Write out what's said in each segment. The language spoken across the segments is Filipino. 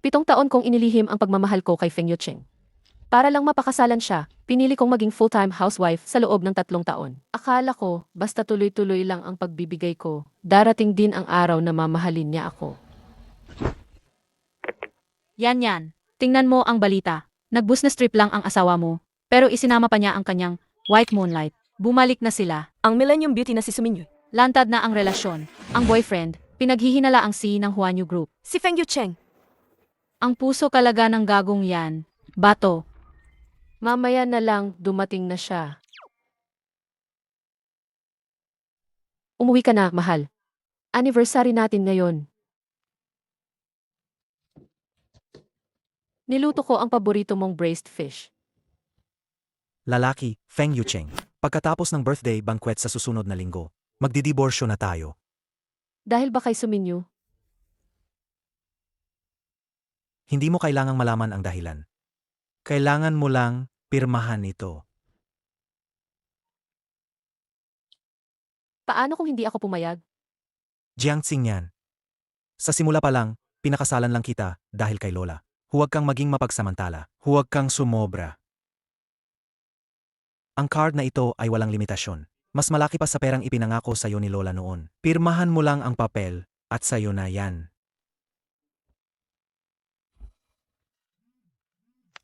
7 taon kong inilihim ang pagmamahal ko kay Feng Yucheng. Para lang mapakasalan siya, pinili kong maging full-time housewife sa loob ng 3 taon. Akala ko, basta tuloy-tuloy lang ang pagbibigay ko, darating din ang araw na mamahalin niya ako. Yan. Tingnan mo ang balita. Nag-business trip lang ang asawa mo, pero isinama pa niya ang kanyang white moonlight. Bumalik na sila. Ang Millennium Beauty na si Suminyo. Lantad na ang relasyon. Ang boyfriend, pinaghihinala ang si ng Huanyu Group. Si Feng Yucheng. Ang puso kalaga ng gagong yan. Bato. Mamaya na lang, dumating na siya. Umuwi ka na, mahal. Anniversary natin ngayon. Niluto ko ang paborito mong braised fish. Lalaki, Feng Yucheng. Pagkatapos ng birthday banquet sa susunod na linggo, magdidiborsyo na tayo. Dahil ba kay Suminyo? Hindi mo kailangang malaman ang dahilan. Kailangan mo lang pirmahan ito. Paano kung hindi ako pumayag? Jiangxing yan. Sa simula pa lang, pinakasalan lang kita dahil kay Lola. Huwag kang maging mapagsamantala. Huwag kang sumobra. Ang card na ito ay walang limitasyon. Mas malaki pa sa perang ipinangako sa iyo ni Lola noon. Pirmahan mo lang ang papel at sa iyo na yan.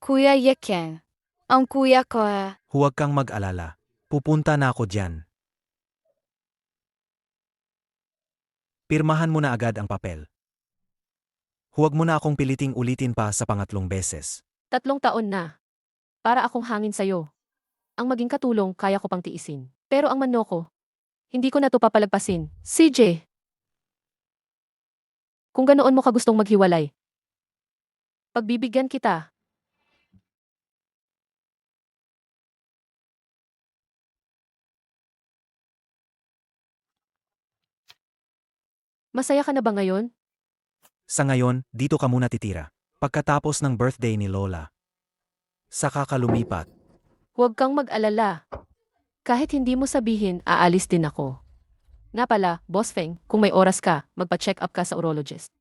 Kuya Yekeng, ang kuya ko. Huwag kang mag-alala. Pupunta na ako diyan. Pirmahan mo na agad ang papel. Huwag mo na akong piliting ulitin pa sa pangatlong beses. 3 taon na. Para akong hangin sa'yo. Ang maging katulong, kaya ko pang tiisin. Pero ang manloko, hindi ko na to papalagpasin. CJ! Kung ganoon mo ka gustong maghiwalay, pagbibigyan kita. Masaya ka na ba ngayon? Sa ngayon, dito ka muna titira. Pagkatapos ng birthday ni Lola. Saka ka lumipat. Huwag kang mag-alala. Kahit hindi mo sabihin, aalis din ako. Nga pala, Boss Feng, kung may oras ka, magpa-check up ka sa urologist.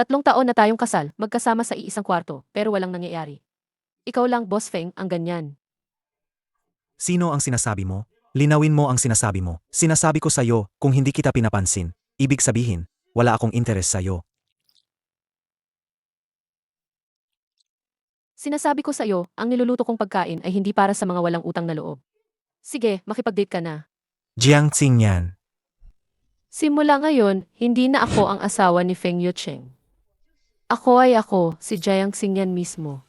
3 taon na tayong kasal, magkasama sa iisang kwarto, pero walang nangyayari. Ikaw lang, Boss Feng, ang ganyan. Sino ang sinasabi mo? Linawin mo ang sinasabi mo. Sinasabi ko sa'yo, kung hindi kita pinapansin, ibig sabihin, wala akong interes sa'yo. Sinasabi ko sa'yo, ang niluluto kong pagkain ay hindi para sa mga walang utang na loob. Sige, makipag-date ka na. Jiangxing yan. Simula ngayon, hindi na ako ang asawa ni Feng Yucheng. Ako ay ako, si Jiangxing yan mismo.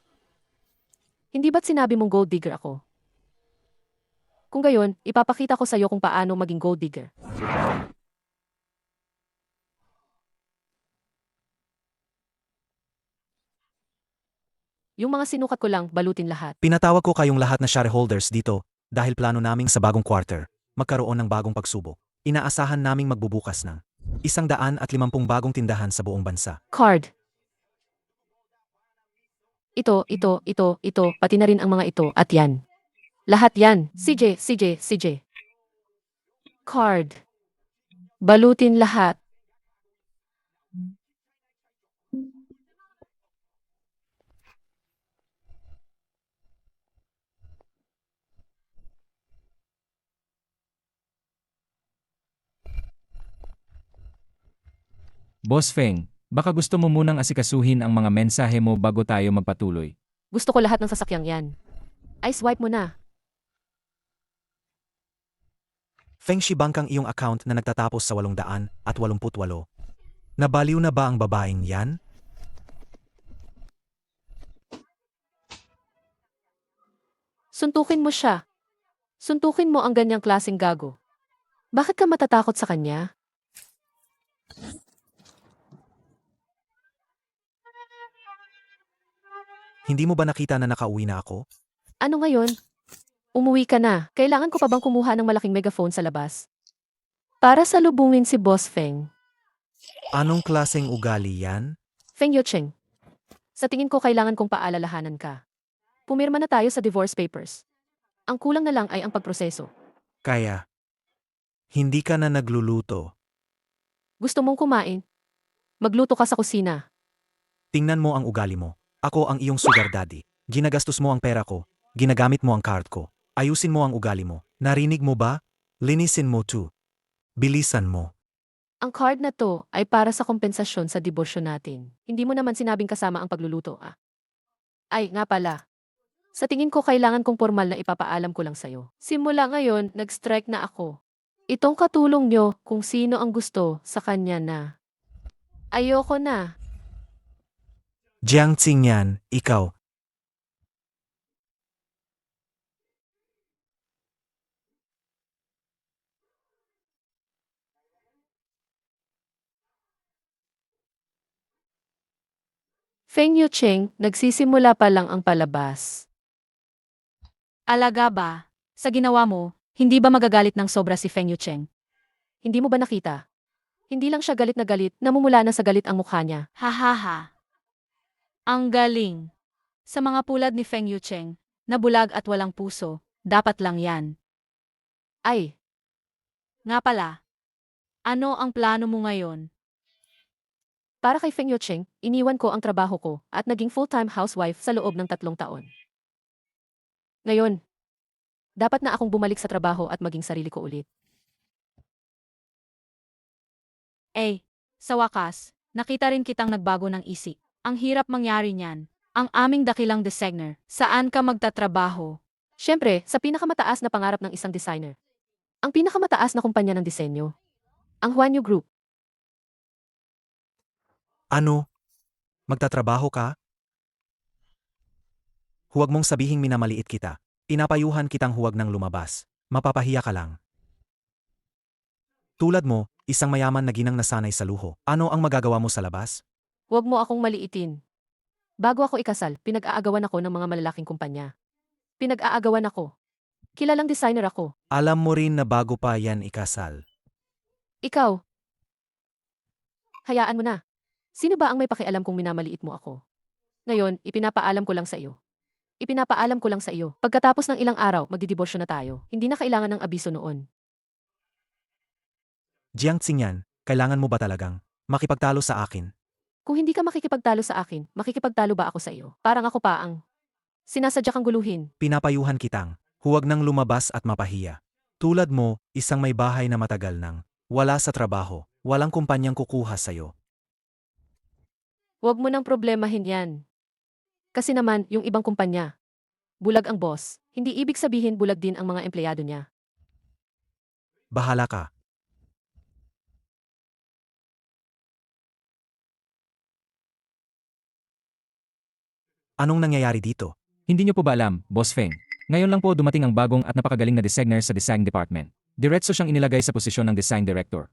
Hindi ba't sinabi mong gold digger ako? Kung gayon, ipapakita ko sa'yo kung paano maging gold digger. Yung mga sinukat ko lang, balutin lahat. Pinatawag ko kayong lahat na shareholders dito dahil plano naming sa bagong quarter magkaroon ng bagong pagsubok. Inaasahan naming magbubukas ng 150 bagong tindahan sa buong bansa. Card. Ito, pati na rin ang mga ito, at yan. Lahat yan. CJ. Card. Balutin lahat. Boss Feng, baka gusto mo munang asikasuhin ang mga mensahe mo bago tayo magpatuloy. Gusto ko lahat ng sasakyang yan. Ay, swipe mo na. Feng Shi Bank ang iyong account na nagtatapos sa 888. Nabaliw na ba ang babaeng yan? Suntukin mo siya. Suntukin mo ang ganyang klaseng gago. Bakit ka matatakot sa kanya? Hindi mo ba nakita na nakauwi na ako? Ano ngayon? Umuwi ka na. Kailangan ko pa bang kumuha ng malaking megaphone sa labas? Para salubungin si Boss Feng. Anong klaseng ugali yan? Feng Yucheng. Sa tingin ko kailangan kong paalalahanan ka. Pumirma na tayo sa divorce papers. Ang kulang na lang ay ang pagproseso. Kaya, hindi ka na nagluluto. Gusto mong kumain? Magluto ka sa kusina. Tingnan mo ang ugali mo. Ako ang iyong sugar daddy. Ginagastos mo ang pera ko. Ginagamit mo ang card ko. Ayusin mo ang ugali mo. Narinig mo ba? Linisin mo too. Bilisan mo. Ang card na to ay para sa kompensasyon sa diborsyo natin. Hindi mo naman sinabing kasama ang pagluluto, ah. Ay, nga pala. Sa tingin ko kailangan kong formal na ipapaalam ko lang sa'yo. Simula ngayon, nag-strike na ako. Itong katulong nyo kung sino ang gusto sa kanya na. Ayoko na. Jiang Qingyan, ikaw. Feng Yucheng, nagsisimula pa lang ang palabas. Alaga ba? Sa ginawa mo, hindi ba magagalit ng sobra si Feng Yucheng? Hindi mo ba nakita? Hindi lang siya galit na galit, namumula na sa galit ang mukha niya. Hahaha. Ang galing. Sa mga pulad ni Feng Yucheng, na bulag at walang puso, dapat lang yan. Ay, Nga pala, ano ang plano mo ngayon? para kay Feng Yucheng, iniwan ko ang trabaho ko at naging full-time housewife sa loob ng 3 taon. Ngayon, dapat na akong bumalik sa trabaho at maging sarili ko ulit. Sa wakas, nakita rin kitang nagbago ng isip. Ang hirap mangyari niyan. Ang aming dakilang designer, saan ka magtatrabaho? Siyempre, sa pinakamataas na pangarap ng isang designer. Ang pinakamataas na kumpanya ng disenyo. Ang Huanyu Group. Ano? Magtatrabaho ka? Huwag mong sabihing minamaliit kita. Pinapayuhan kitang huwag nang lumabas. Mapapahiya ka lang. Tulad mo, isang mayaman na ginang nasanay sa luho. Ano ang magagawa mo sa labas? Huwag mo akong maliitin. Bago ako ikasal, pinag-aagawan ako ng mga malalaking kumpanya. Pinag-aagawan ako. Kilalang designer ako. Alam mo rin na bago pa yan ikasal. Ikaw. Hayaan mo na. Sino ba ang may pakialam kung minamaliit mo ako? Ngayon, ipinapaalam ko lang sa iyo. Ipinapaalam ko lang sa iyo. Pagkatapos ng ilang araw, magdidiborsyo na tayo. Hindi na kailangan ng abiso noon. Jiang Qingyan, kailangan mo ba talagang makipagtalo sa akin? Kung hindi ka makikipagtalo sa akin, makikipagtalo ba ako sa iyo? Parang ako pa ang sinasadya kang guluhin. Pinapayuhan kitang huwag nang lumabas at mapahiya. Tulad mo, isang may bahay na matagal nang wala sa trabaho, walang kumpanyang kukuha sa'yo. Huwag mo nang problemahin yan. Kasi naman, yung ibang kumpanya. Bulag ang boss. Hindi ibig sabihin bulag din ang mga empleyado niya. Bahala ka. Anong nangyayari dito? Hindi niyo po ba alam, Boss Feng? Ngayon lang po dumating ang bagong at napakagaling na designer sa design department. Diretso siyang inilagay sa posisyon ng design director.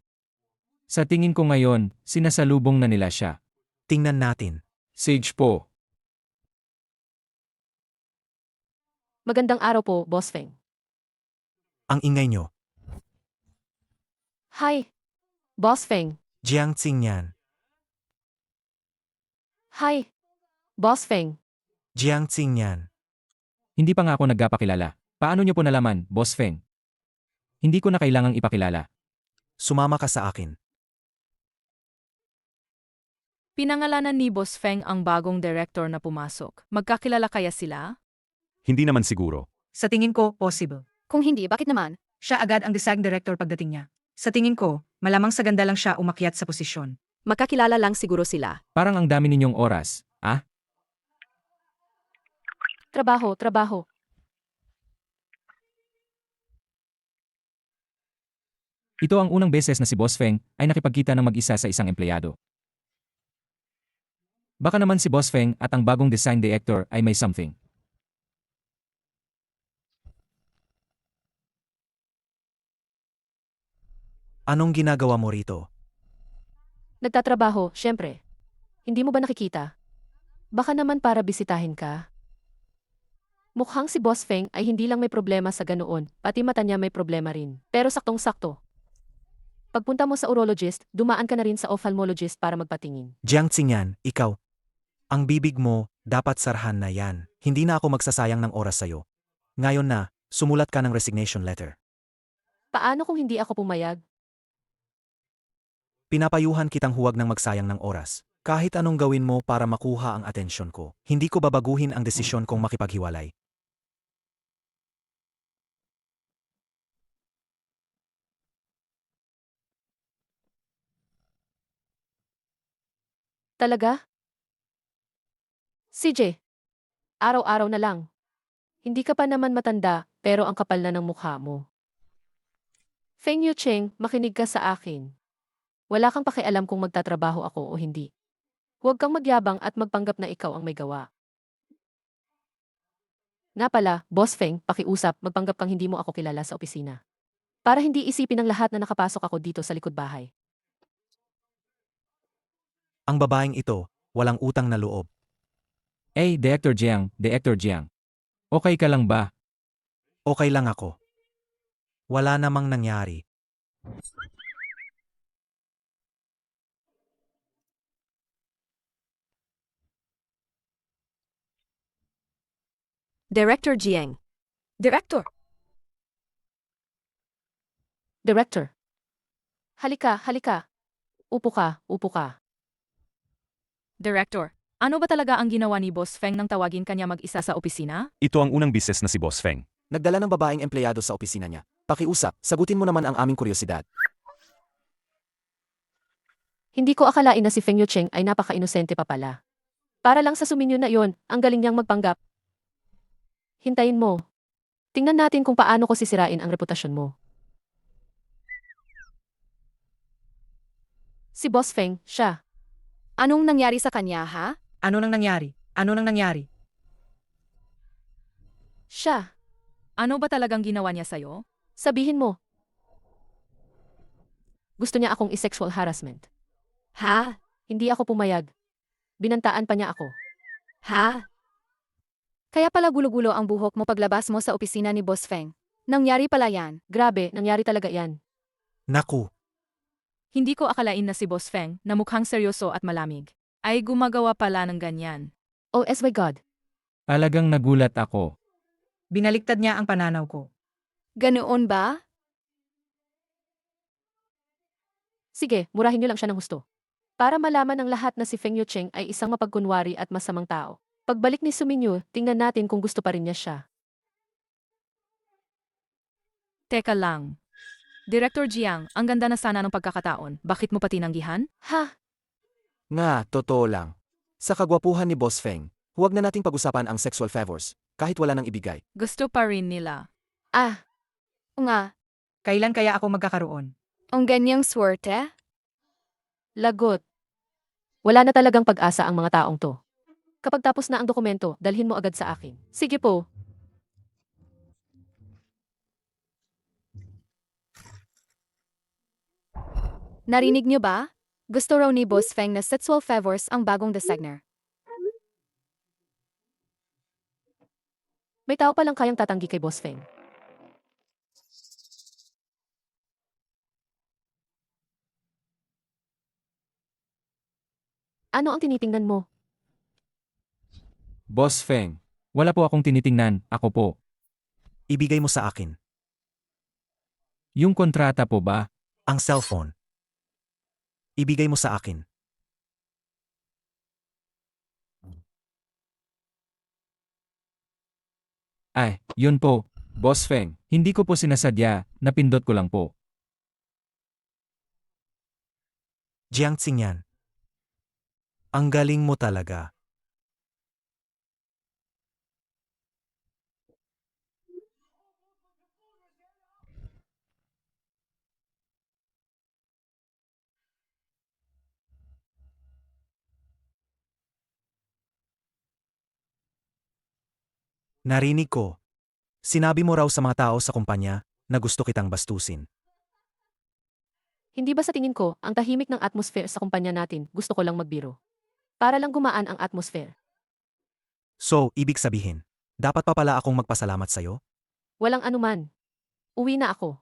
Sa tingin ko ngayon, sinasalubong na nila siya. Tingnan natin. Sage po. Magandang araw po, Boss Feng. Ang ingay nyo. Hi, Boss Feng. Jiang Qingyan. Hi, Boss Feng. Jiang Qingyan. Hindi pa nga ako nagpapakilala. Paano niyo po nalaman, Boss Feng? Hindi ko na kailangang ipakilala. Sumama ka sa akin. Pinangalanan ni Boss Feng ang bagong director na pumasok. Magkakilala kaya sila? Hindi naman siguro. Sa tingin ko, possible. Kung hindi, bakit naman? Siya agad ang design director pagdating niya. Sa tingin ko, malamang sa ganda lang siya umakyat sa posisyon. Magkakilala lang siguro sila. Parang ang dami ninyong oras, ah? Trabaho, trabaho. Ito ang unang beses na si Boss Feng ay nakipagkita ng mag-isa sa isang empleyado. Baka naman si Boss Feng at ang bagong design director ay may something. Anong ginagawa mo rito? Nagtatrabaho, syempre. Hindi mo ba nakikita? Baka naman para bisitahin ka. Mukhang si Boss Feng ay hindi lang may problema sa ganoon, pati mata niya may problema rin. Pero saktong-sakto. Pagpunta mo sa urologist, dumaan ka na rin sa ophthalmologist para magpatingin. Jiang Qingyan, ikaw. Ang bibig mo, dapat sarhan na yan. Hindi na ako magsasayang ng oras sa'yo. Ngayon na, sumulat ka ng resignation letter. Paano kung hindi ako pumayag? Pinapayuhan kitang huwag nang magsayang ng oras. Kahit anong gawin mo para makuha ang atensyon ko, hindi ko babaguhin ang desisyon kong makipaghiwalay. Talaga? CJ, araw-araw na lang. Hindi ka pa naman matanda, pero ang kapal na ng mukha mo. Feng Yucheng, makinig ka sa akin. Wala kang pakialam kung magtatrabaho ako o hindi. Huwag kang magyabang at magpanggap na ikaw ang may gawa. Nga pala, Boss Feng, pakiusap, magpanggap kang hindi mo ako kilala sa opisina. Para hindi isipin ng lahat na nakapasok ako dito sa likod bahay. Ang babaeng ito, walang utang na loob. Director Jiang. Okay ka lang ba? Okay lang ako. Wala namang nangyari. Director Jiang. Director! Director. Halika, halika. Upo ka. Director, ano ba talaga ang ginawa ni Boss Feng nang tawagin kanya mag-isa sa opisina? Ito ang unang bises na si Boss Feng. Nagdala ng babaeng empleyado sa opisina niya. Pakiusap, sagutin mo naman ang aming kuryosidad. Hindi ko akalain na si Feng Yucheng ay napaka-inosente pa pala. Para lang sa suminyo na yon, ang galing niyang magpanggap. Hintayin mo. Tingnan natin kung paano ko sisirain ang reputasyon mo. Si Boss Feng, siya. Anong nangyari sa kanya, ha? Ano nang nangyari? Siya. Ano ba talagang ginawa niya sa'yo? Sabihin mo. Gusto niya akong i-sexual harassment. Ha? Hindi ako pumayag. Binantaan pa niya ako. Ha? Kaya pala gulo-gulo ang buhok mo paglabas mo sa opisina ni Boss Feng. Nangyari pala yan. Grabe, nangyari talaga yan. Naku, Hindi ko akalain na si Boss Feng, na mukhang seryoso at malamig, ay gumagawa pala ng ganyan. Oh my God. Alagang nagulat ako. Binaliktad niya ang pananaw ko. Ganoon ba? Sige, murahin niyo lang siya ng husto. Para malaman ng lahat na si Feng Yucheng ay isang mapagkunwari at masamang tao. Pagbalik ni Suminyo, tingnan natin kung gusto pa rin niya siya. Teka lang. Director Jiang, ang ganda na sana ng pagkakataon. Bakit mo pa tinanggihan? Ha? Nga, totoo lang. Sa kagwapuhan ni Boss Feng, huwag na nating pag-usapan ang sexual favors, kahit wala nang ibigay. Gusto pa rin nila. Ah, O nga, Kailan kaya ako magkakaroon? ang ganyang swerte? lagot. Wala na talagang pag-asa ang mga taong to. Kapag tapos na ang dokumento, dalhin mo agad sa akin. Sige po. Narinig niyo ba? Gusto raw ni Boss Feng na sexual favors ang bagong designer. May tao palang kayang tatanggi kay Boss Feng. Ano ang tinitingnan mo? Boss Feng, wala po akong tinitingnan, ako po. ibigay mo sa akin. Yung kontrata po ba? Ang cellphone. Ibigay mo sa akin. Yun po. Boss Feng, hindi ko po sinasadya, napindot ko lang po. Jiang Xingyan. Ang galing mo talaga. Narinig ko. Sinabi mo raw sa mga tao sa kumpanya na gusto kitang bastusin. Hindi ba sa tingin ko, ang tahimik ng atmosphere sa kumpanya natin, gusto ko lang magbiro. Para lang gumaan ang atmosphere. So, ibig sabihin, dapat pa pala akong magpasalamat sa'yo? Walang anuman. Uwi na ako.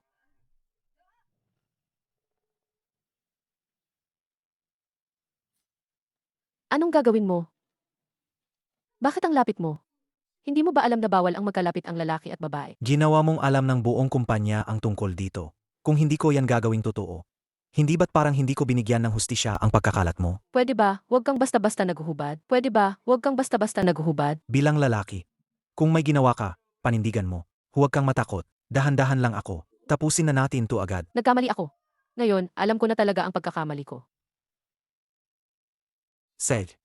Anong gagawin mo? Bakit ang lapit mo? Hindi mo ba alam na bawal ang magkalapit ang lalaki at babae? Ginawa mong alam ng buong kumpanya ang tungkol dito. Kung hindi ko yan gagawing totoo. Hindi ba't parang hindi ko binigyan ng hustisya ang pagkakalat mo? Pwede ba, huwag kang basta-basta naguhubad? Pwede ba, huwag kang basta-basta naguhubad? Bilang lalaki. Kung may ginawa ka, panindigan mo. Huwag kang matakot. Dahan-dahan lang ako. Tapusin na natin to agad. Nagkamali ako. Ngayon, alam ko na talaga ang pagkakamali ko. Sed.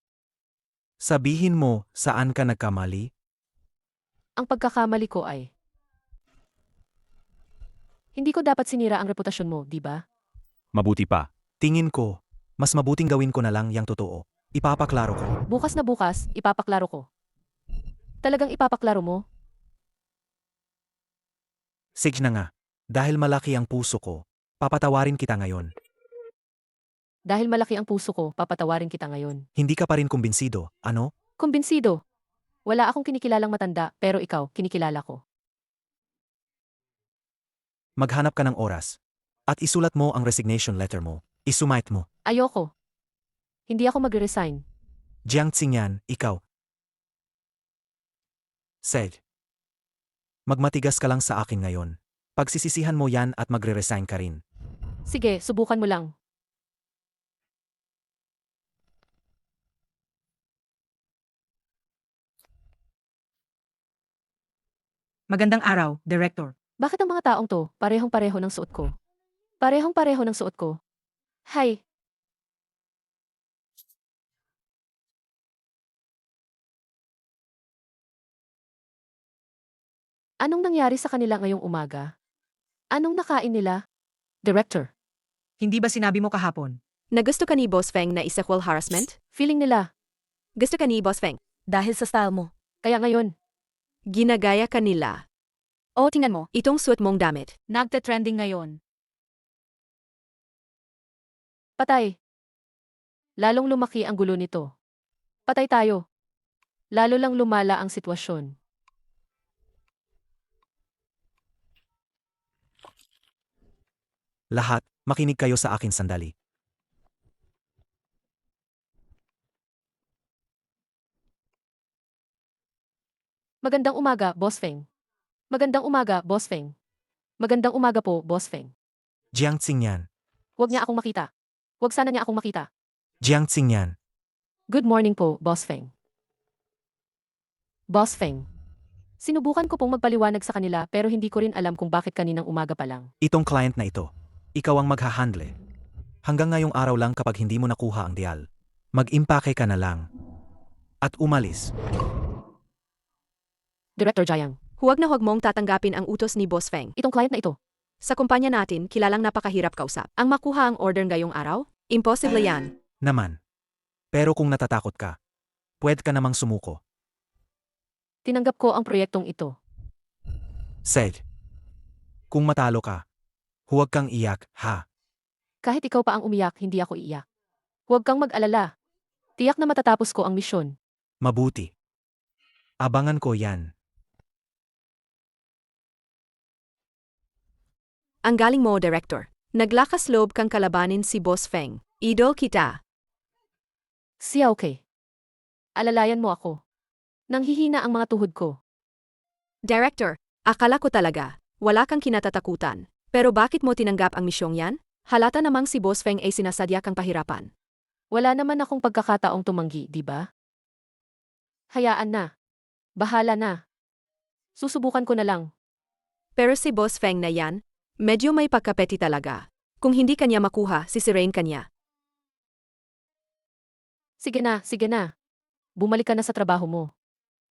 Sabihin mo saan ka nagkamali? Ang pagkakamali ko ay, hindi ko dapat sinira ang reputasyon mo, di ba? Mabuti pa. Tingin ko, mas mabuting gawin ko na lang yang totoo. Ipapaklaro ko. Bukas na bukas, ipapaklaro ko. Talagang ipapaklaro mo? Sige na nga. Dahil malaki ang puso ko, papatawarin kita ngayon. Dahil malaki ang puso ko, papatawarin kita ngayon. Hindi ka pa rin kumbinsido, ano? Kumbinsido. Wala akong kinikilalang matanda, pero ikaw, kinikilala ko. Maghanap ka ng oras. At isulat mo ang resignation letter mo. Isumite mo. Ayoko. Hindi ako magre-resign. Jiang Xingyan, ikaw. Sed. Magmatigas ka lang sa akin ngayon. Pagsisisihan mo yan at magre-resign ka rin. Sige, subukan mo lang. Magandang araw, Director. Bakit ang mga taong to, parehong-pareho ng suot ko? Parehong-pareho ng suot ko. Hay, anong nangyari sa kanila ngayong umaga? Anong nakain nila? Director, Hindi ba sinabi mo kahapon? Nagusto ka ni Boss Feng na sexual harassment? feeling nila. Gusto ka ni Boss Feng dahil sa style mo. Kaya ngayon, Ginagaya ka nila. O tingnan mo, Itong suot mong damit. Nagte-trending ngayon. patay. Lalong lumaki ang gulo nito. Patay tayo. Lalo lang lumala ang sitwasyon. Lahat, makinig kayo sa akin sandali. Magandang umaga, Boss Feng. Magandang umaga, Boss Feng. Magandang umaga po, Boss Feng. Jiang Xingyan. Huwag niya akong makita. Huwag sana niya akong makita. Jiang Xingyan. Good morning po, Boss Feng. Boss Feng. Sinubukan ko pong magpaliwanag sa kanila pero hindi ko rin alam kung bakit kaninang umaga pa lang. Itong client na ito. Ikaw ang maghahandle. Hanggang ngayong araw lang kapag hindi mo nakuha ang dial. Mag-impake ka na lang. At umalis. Director Jiang, Huwag na huwag mong tatanggapin ang utos ni Boss Feng. itong client na ito. Sa kumpanya natin, kilalang napakahirap kausap. Ang makuha ang order ngayong araw? Imposible yan. Naman. Pero kung natatakot ka, pwede ka namang sumuko. Tinanggap ko ang proyektong ito. Said. Kung matalo ka, huwag kang iyak, ha? Kahit ikaw pa ang umiyak, hindi ako iiyak. Huwag kang mag-alala. Tiyak na matatapos ko ang misyon. Mabuti. Abangan ko yan. Ang galing mo, Director. Naglakas loob kang kalabanin si Boss Feng. Idol kita. Siya okay. Alalayan mo ako. Nanghihina ang mga tuhod ko. Director, akala ko talaga, wala kang kinatatakutan. Pero bakit mo tinanggap ang misyong yan? Halata namang si Boss Feng ay sinasadya kang pahirapan. Wala naman akong pagkakataong tumanggi, di ba? Hayaan na. Bahala na. Susubukan ko na lang. Pero si Boss Feng na yan, medyo may pagkapeti talaga. Kung hindi kanya makuha, sisirain kanya. Sige na, sige na. Bumalik ka na sa trabaho mo.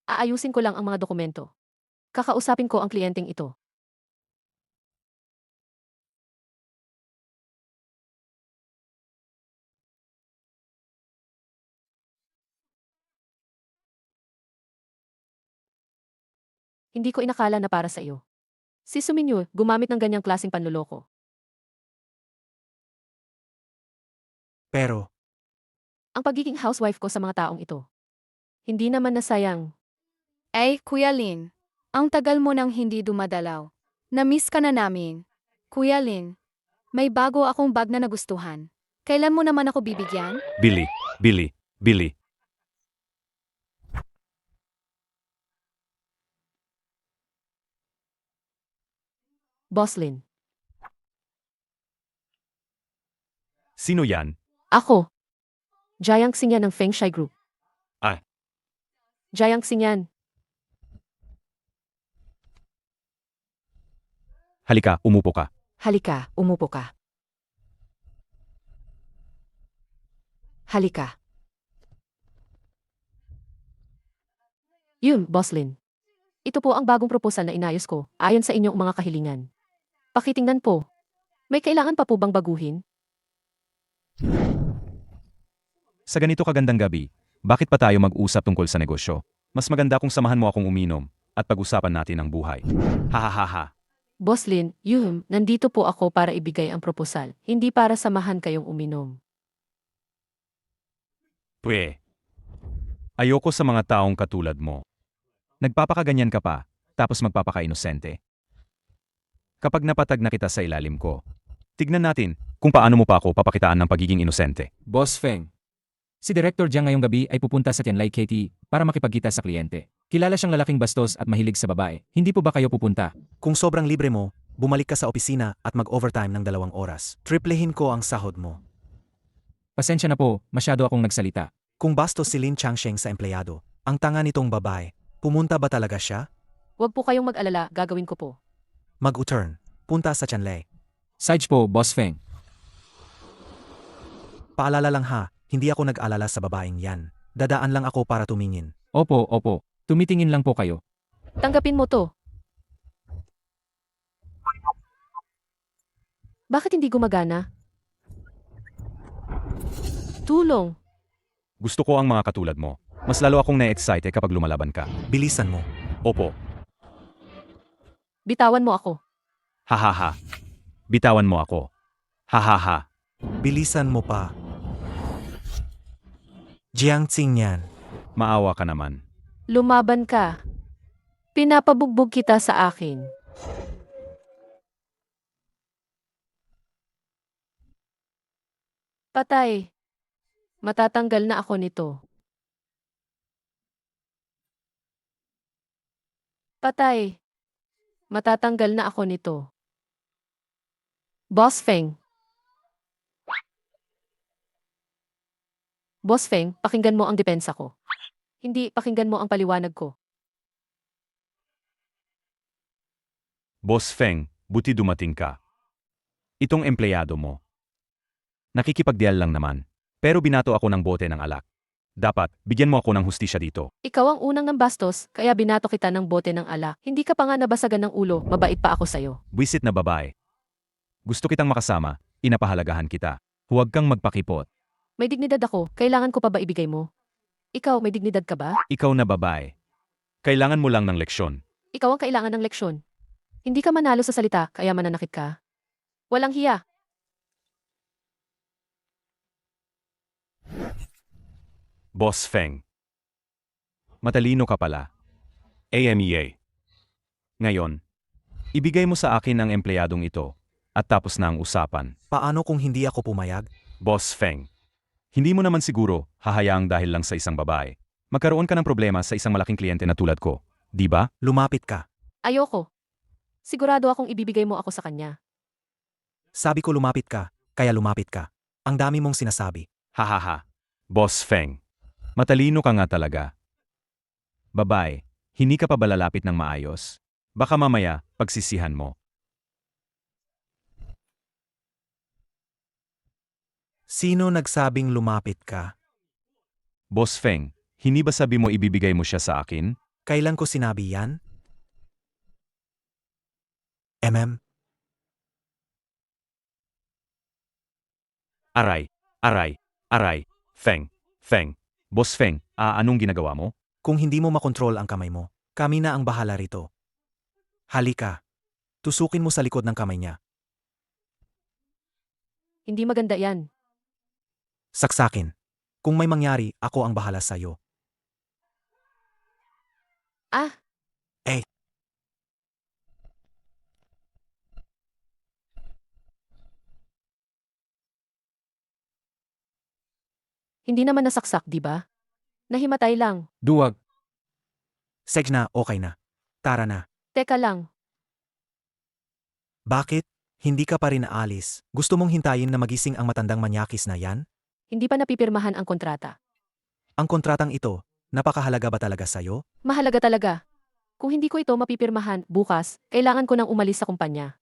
Aayusin ko lang ang mga dokumento. Kakausapin ko ang kliyenteng ito. Hindi ko inakala na para sa iyo. Si Suminyo, gumamit ng ganyang klaseng panloloko. Pero, Ang pagiging housewife ko sa mga taong ito. Hindi naman nasayang. Ay, Kuya Lin. Ang tagal mo nang hindi dumadalaw. Na-miss ka na namin. Kuya Lin, may bago akong bag na nagustuhan. Kailan mo naman ako bibigyan? Billy, Billy, Billy. Boss Lin. Sino yan? Ako. Jiang Xingyan ng Feng Shui Group. Ah. Jiang Xingyan. Halika, umupo ka. Halika, umupo ka. Halika. Yun, Boss Lin. Ito po ang bagong proposal na inayos ko, ayon sa inyong mga kahilingan. Pakitingnan po. May kailangan pa po bang baguhin? Sa ganito kagandang gabi, bakit pa tayo mag-usap tungkol sa negosyo? Mas maganda kung samahan mo akong uminom at pag-usapan natin ang buhay. Hahaha. Boss Lin, nandito po ako para ibigay ang proposal, hindi para samahan kayong uminom. Pwe. Ayoko sa mga taong katulad mo. Nagpapakaganyan ka pa, tapos magpapaka-inosente. Kapag napatag na kita sa ilalim ko, tignan natin kung paano mo pa ako papakitaan ng pagiging inosente. Boss Feng. Si Director Jiang ngayong gabi ay pupunta sa Tianlai KT para makipagkita sa kliyente. Kilala siyang lalaking bastos at mahilig sa babae. Hindi po ba kayo pupunta? Kung sobrang libre mo, bumalik ka sa opisina at mag-overtime ng 2 oras. Triplehin ko ang sahod mo. Pasensya na po, masyado akong nagsalita. Kung bastos si Lin Changsheng sa empleyado, ang tanga nitong babae, pumunta ba talaga siya? Huwag po kayong mag-alala, gagawin ko po. Mag-U-turn. Punta sa Tianlai. Sides po, Boss Feng. Paalala lang ha, hindi ako nag-alala sa babaeng yan. Dadaan lang ako para tumingin. Opo. Tumitingin lang po kayo. Tanggapin mo to. Bakit hindi gumagana? Tulong. Gusto ko ang mga katulad mo. Mas lalo akong na-excite kapag lumalaban ka. Bilisan mo. Opo. Bitawan mo ako. Hahaha. Bitawan mo ako. Hahaha. Bilisan mo pa. Jiang Xingyan. Maawa ka naman. Lumaban ka. Pinapabugbog kita sa akin. Patay. Matatanggal na ako nito. Patay. Matatanggal na ako nito. Boss Feng. Boss Feng, pakinggan mo ang depensa ko. Hindi, pakinggan mo ang paliwanag ko. Boss Feng, buti dumating ka. Itong empleyado mo. Nakikipagdial lang naman. Pero binato ako ng bote ng alak. Dapat, bigyan mo ako ng hustisya dito. Ikaw ang unang nambastos, kaya binato kita ng bote ng alak. Hindi ka pa nga nabasagan ng ulo, mabait pa ako sa'yo. Buisit na babae. Gusto kitang makasama, inapahalagahan kita. Huwag kang magpakipot. May dignidad ako, kailangan ko pa ba ibigay mo? Ikaw, may dignidad ka ba? Ikaw na babae. Kailangan mo lang ng leksyon. Ikaw ang kailangan ng leksyon. Hindi ka manalo sa salita, kaya mananakit ka. Walang hiya. Boss Feng. Matalino ka pala. AMEA. Ngayon, ibigay mo sa akin ang empleyadong ito at tapos na ang usapan. Paano kung hindi ako pumayag? Boss Feng. Hindi mo naman siguro hahayaang dahil lang sa isang babae. Magkaroon ka ng problema sa isang malaking kliyente na tulad ko. Di ba? Lumapit ka. Ayoko. Sigurado akong ibibigay mo ako sa kanya. Sabi ko lumapit ka, kaya lumapit ka. Ang dami mong sinasabi. Hahaha. Boss Feng. Matalino ka nga talaga. Babae, hindi ka pa ba lalapit ng maayos? Baka mamaya, pagsisihan mo. Sino nagsabing lumapit ka? Boss Feng, hindi ba sabi mo ibibigay mo siya sa akin? Kailan ko sinabi yan? Aray, aray. Feng. Boss Feng, anong ginagawa mo? Kung hindi mo makontrol ang kamay mo, kami na ang bahala rito. Halika. Tusukin mo sa likod ng kamay niya. Hindi maganda yan. Saksakin. Kung may mangyari, ako ang bahala sa'yo. Ah! Hindi naman nasaksak, di ba? Nahimatay lang. Duwag. Seg na, okay na. Tara na. Teka lang. Bakit? Hindi ka pa rin aalis. Gusto mong hintayin na magising ang matandang manyakis na yan? Hindi pa napipirmahan ang kontrata. Ang kontratang ito, napakahalaga ba talaga sa'yo? Mahalaga talaga. Kung hindi ko ito mapipirmahan bukas, kailangan ko nang umalis sa kumpanya.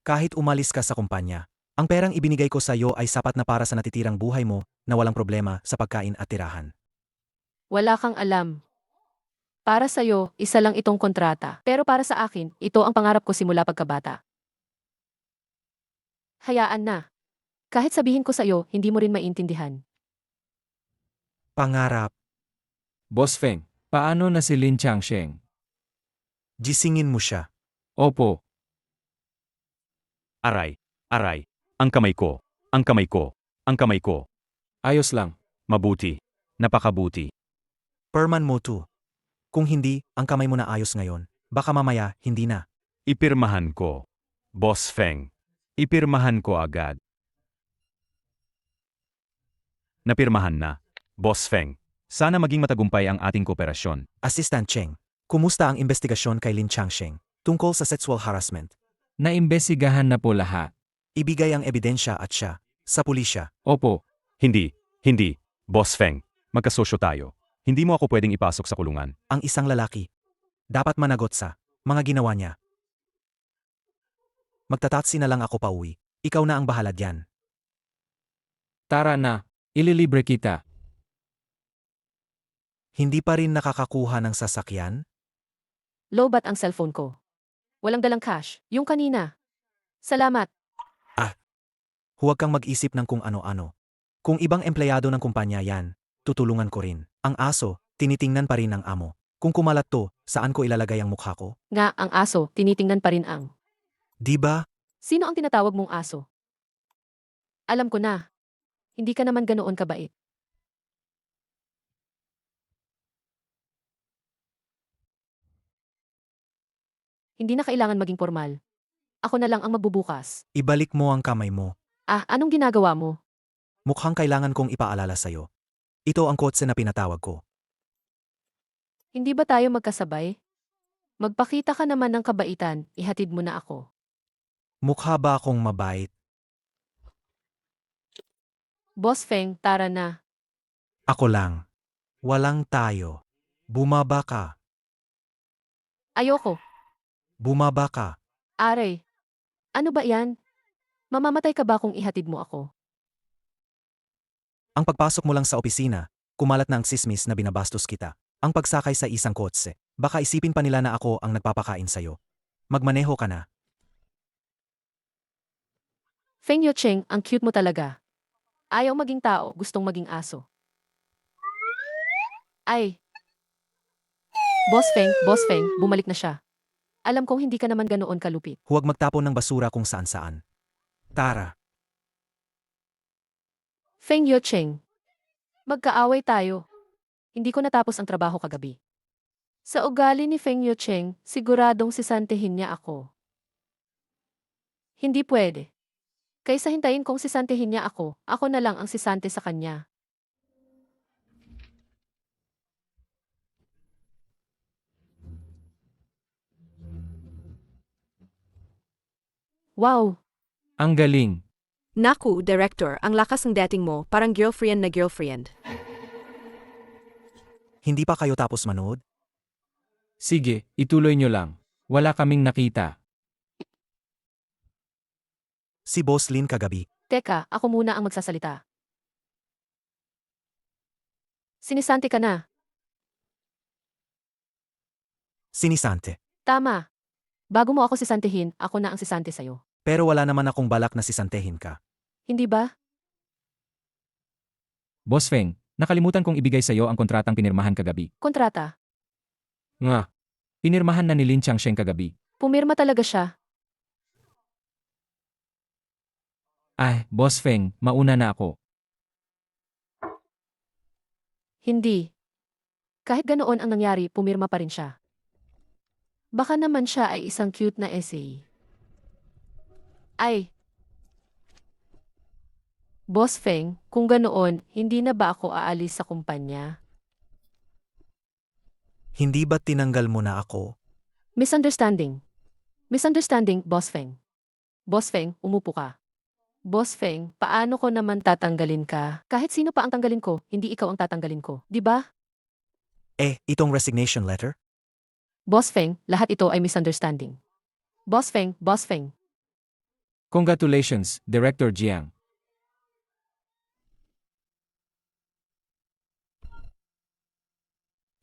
Kahit umalis ka sa kumpanya, ang perang ibinigay ko sa'yo ay sapat na para sa natitirang buhay mo na walang problema sa pagkain at tirahan. Wala kang alam. Para sa'yo, isa lang itong kontrata. Pero para sa akin, ito ang pangarap ko simula pagkabata. Hayaan na. Kahit sabihin ko sa'yo, hindi mo rin maintindihan. Pangarap, Boss Feng, paano na si Lin Changsheng? gisingin mo siya. Opo, Aray, aray. Ang kamay ko. Ang kamay ko. Ang kamay ko. ayos lang. Mabuti. Napakabuti. Perman mo too. Kung hindi, ang kamay mo na ayos ngayon. Baka mamaya, hindi na. Ipirmahan ko. Boss Feng. Ipirmahan ko agad. Napirmahan na. Boss Feng. Sana maging matagumpay ang ating kooperasyon. Assistant Cheng, kumusta ang investigasyon kay Lin Changsheng tungkol sa sexual harassment? Naimbestigahan na po lahat. Ibigay ang ebidensya at siya, sa pulisya. Opo, Hindi. Boss Feng. Magkasosyo tayo. Hindi mo ako pwedeng ipasok sa kulungan. Ang isang lalaki, dapat managot sa mga ginawa niya. Magtataksi na lang ako pauwi. Ikaw na ang bahala diyan. tara na. Ililibre kita. Hindi pa rin nakakakuha ng sasakyan? Lobat ang cellphone ko. Walang dalang cash, yung kanina. Salamat. Huwag kang mag-isip ng kung ano-ano. Kung ibang empleyado ng kumpanya yan, tutulungan ko rin. Ang aso, tinitingnan pa rin ng amo. Kung kumalat to, saan ko ilalagay ang mukha ko? Nga, ang aso, tinitingnan pa rin ang. Di ba? Sino ang tinatawag mong aso? Alam ko na. Hindi ka naman ganoon kabait. Hindi na kailangan maging formal. Ako na lang ang magbubukas. Ibalik mo ang kamay mo. Ah, anong ginagawa mo? Mukhang kailangan kong ipaalala sa'yo. Ito ang kotse na pinatawag ko. Hindi ba tayo magkasabay? Magpakita ka naman ng kabaitan, ihatid mo na ako. Mukha ba akong mabait? Boss Feng, tara na. Ako lang. Walang tayo. Bumaba ka. Ayoko. Bumaba ka. Are. Ano ba yan? Mamamatay ka ba kung ihatid mo ako? Ang pagpasok mo lang sa opisina, kumalat na ang sismis na binabastos kita. Ang pagsakay sa isang kotse, baka isipin pa nila na ako ang nagpapakain sa'yo. Magmaneho ka na. Feng Yucheng, ang cute mo talaga. Ayaw maging tao, gustong maging aso. Ay. Boss Feng, bumalik na siya. Alam kong hindi ka naman ganoon kalupit. Huwag magtapon ng basura kung saan-saan. Tara. Feng Yucheng. Magkaaway tayo. Hindi ko natapos ang trabaho kagabi. Sa ugali ni Feng Yucheng, siguradong sisantehin niya ako. Hindi pwede. Kaysa hintayin kong sisantehin niya ako na lang ang sisante sa kanya. Wow! Ang galing. Naku, director, ang lakas ng dating mo, parang girlfriend na girlfriend. Hindi pa kayo tapos manood? Sige, ituloy nyo lang. Wala kaming nakita. Si Boss Lin kagabi. Teka, ako muna ang magsasalita. Sinisante ka na. Sinisante. Tama. Bago mo ako sisantehin, ako na ang sisante sa'yo. Pero wala naman akong balak na sisantehin ka. Hindi ba? Boss Feng, nakalimutan kong ibigay sa'yo ang kontratang pinirmahan kagabi. Kontrata. Nga. Pinirmahan na ni Lin Changsheng kagabi. Pumirma talaga siya. Ay, Boss Feng, mauna na ako. Hindi. Kahit ganoon ang nangyari, pumirma pa rin siya. Baka naman siya ay isang cute na essay. Ay. Boss Feng, kung ganoon, hindi na ba ako aalis sa kumpanya? Hindi ba tinanggal mo na ako? Misunderstanding. Misunderstanding, Boss Feng. Boss Feng, umupo ka. Boss Feng, paano ko naman tatanggalin ka? Kahit sino pa ang tanggalin ko, hindi ikaw ang tatanggalin ko. Di ba? Itong resignation letter? Boss Feng, lahat ito ay misunderstanding. Boss Feng, Boss Feng. Congratulations, Director Jiang.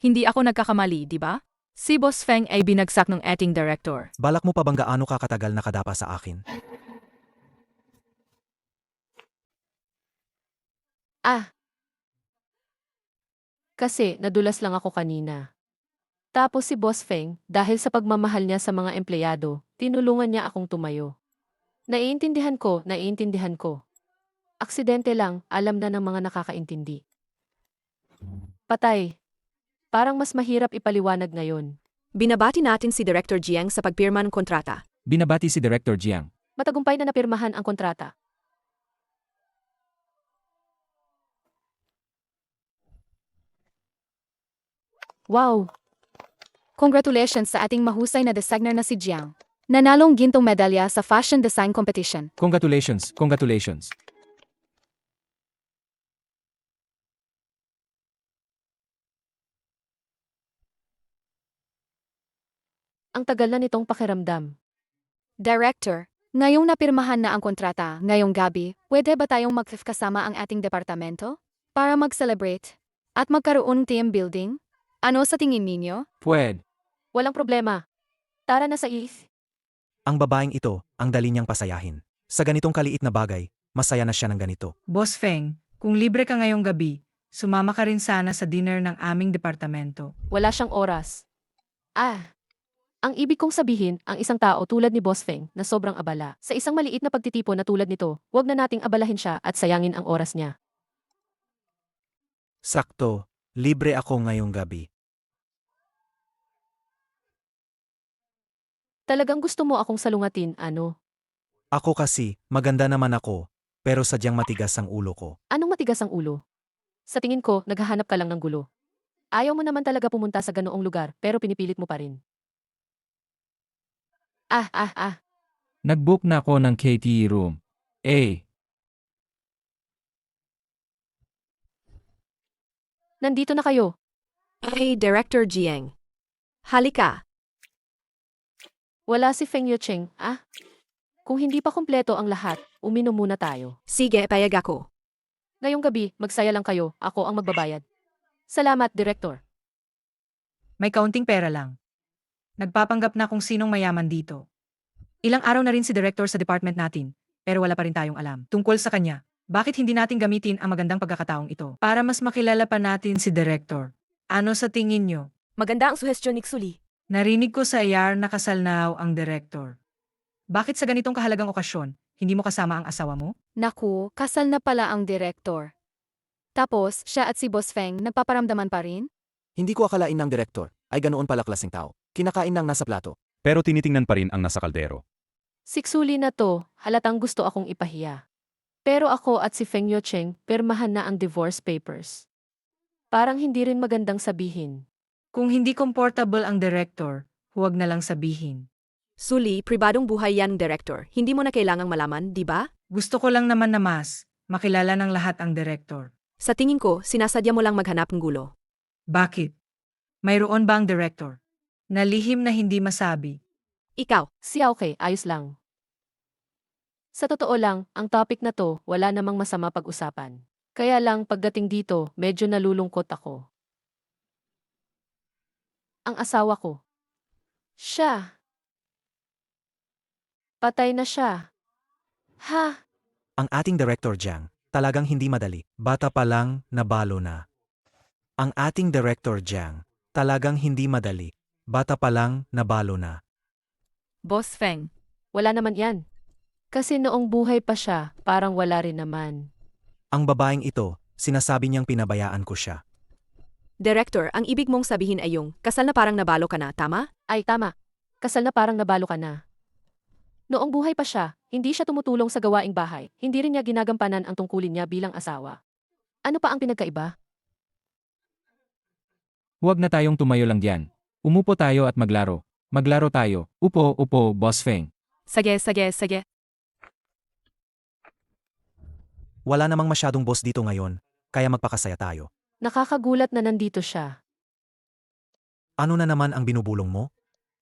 Hindi ako nagkakamali, di ba? Si Boss Feng ay binagsak ng acting director. Balak mo pa bang gaano ka katagal nakadapa sa akin? Kasi nadulas lang ako kanina. Tapos si Boss Feng, dahil sa pagmamahal niya sa mga empleyado, tinulungan niya akong tumayo. Naiintindihan ko, naiintindihan ko. Aksidente lang, alam na ng mga nakakaintindi. Patay. Parang mas mahirap ipaliwanag ngayon. Binabati natin si Director Jiang sa pagpirma ng kontrata. Binabati si Director Jiang. Matagumpay na napirmahan ang kontrata. Wow! Congratulations sa ating mahusay na designer na si Jiang. Nanalong gintong medalya sa fashion design competition. Congratulations, congratulations. Ang tagal na nitong pakiramdam. Director, ngayong napirmahan na ang kontrata, ngayong gabi, pwede ba tayong magkasama ang ating departamento? Para mag-celebrate? At magkaroon team building? Ano sa tingin ninyo? Pwede. Walang problema. Tara na sa ETH. Ang babaeng ito, ang dali niyang pasayahin. Sa ganitong kaliit na bagay, masaya na siya ng ganito. Boss Feng, kung libre ka ngayong gabi, sumama ka rin sana sa dinner ng aming departamento. Wala siyang oras. Ang ibig kong sabihin, ang isang tao tulad ni Boss Feng na sobrang abala. Sa isang maliit na pagtitipon na tulad nito, huwag na nating abalahin siya at sayangin ang oras niya. Sakto, libre ako ngayong gabi. Talagang gusto mo akong salungatin, ano? Ako kasi, maganda naman ako, pero sadyang matigas ang ulo ko. Anong matigas ang ulo? Sa tingin ko, naghahanap ka lang ng gulo. Ayaw mo naman talaga pumunta sa ganoong lugar, pero pinipilit mo pa rin. Nag-book na ako ng KTE room. Nandito na kayo. Hey, Director Jiang. Halika. Wala si Feng Yucheng, Kung hindi pa kumpleto ang lahat, uminom muna tayo. Sige, payag ako. Ngayong gabi, magsaya lang kayo, ako ang magbabayad. Salamat, Director. May kaunting pera lang. Nagpapanggap na kung sinong mayaman dito. Ilang araw na rin si Director sa department natin, pero wala pa rin tayong alam. Tungkol sa kanya, bakit hindi natin gamitin ang magandang pagkakataong ito para mas makilala pa natin si Director? Ano sa tingin nyo? Maganda ang suhestyon ni Xuli. Narinig ko sa IR na kasal na ang Director. Bakit sa ganitong kahalagang okasyon, hindi mo kasama ang asawa mo? Naku, kasal na pala ang director. Tapos, siya at si Boss Feng nagpaparamdaman pa rin? Hindi ko akalain ng direktor ay ganoon pala klaseng tao. Kinakain ng nasa plato. Pero tinitingnan pa rin ang nasa kaldero. Siksuli na to, halatang gusto akong ipahiya. Pero ako at si Feng Yucheng, pirmahan na ang divorce papers. Parang hindi rin magandang sabihin. Kung hindi comfortable ang Director, huwag na lang sabihin. Suli, pribadong buhay yan, Director. Hindi mo na kailangang malaman, di ba? Gusto ko lang naman na mas makilala ng lahat ang Director. Sa tingin ko, sinasadya mo lang maghanap ng gulo. Bakit? Mayroon ba ang Director? Nalihim na hindi masabi. Ikaw, Okay, ayos lang. Sa totoo lang, ang topic na to, wala namang masama pag-usapan. Kaya lang pagdating dito, medyo nalulungkot ako. Ang asawa ko. Siya. Patay na siya. Ang ating Director Jiang, talagang hindi madali. Bata pa lang, nabalo na. Ang ating Director Jiang, talagang hindi madali. Bata pa lang, nabalo na. Boss Feng, Wala naman yan. Kasi noong buhay pa siya, parang wala rin naman. Ang babaeng ito, sinasabi niyang pinabayaan ko siya. Director, ang ibig mong sabihin ay yung kasal na parang nabalo ka na, tama? Ay, tama. Kasal na parang nabalo ka na. Noong buhay pa siya, hindi siya tumutulong sa gawaing bahay. Hindi rin niya ginagampanan ang tungkulin niya bilang asawa. Ano pa ang pinagkaiba? Huwag na tayong tumayo lang diyan. Umupo tayo at maglaro. Maglaro tayo. Upo, Boss Feng. sige. Wala namang masyadong boss dito ngayon, kaya magpakasaya tayo. Nakakagulat na nandito siya. Ano na naman ang binubulong mo?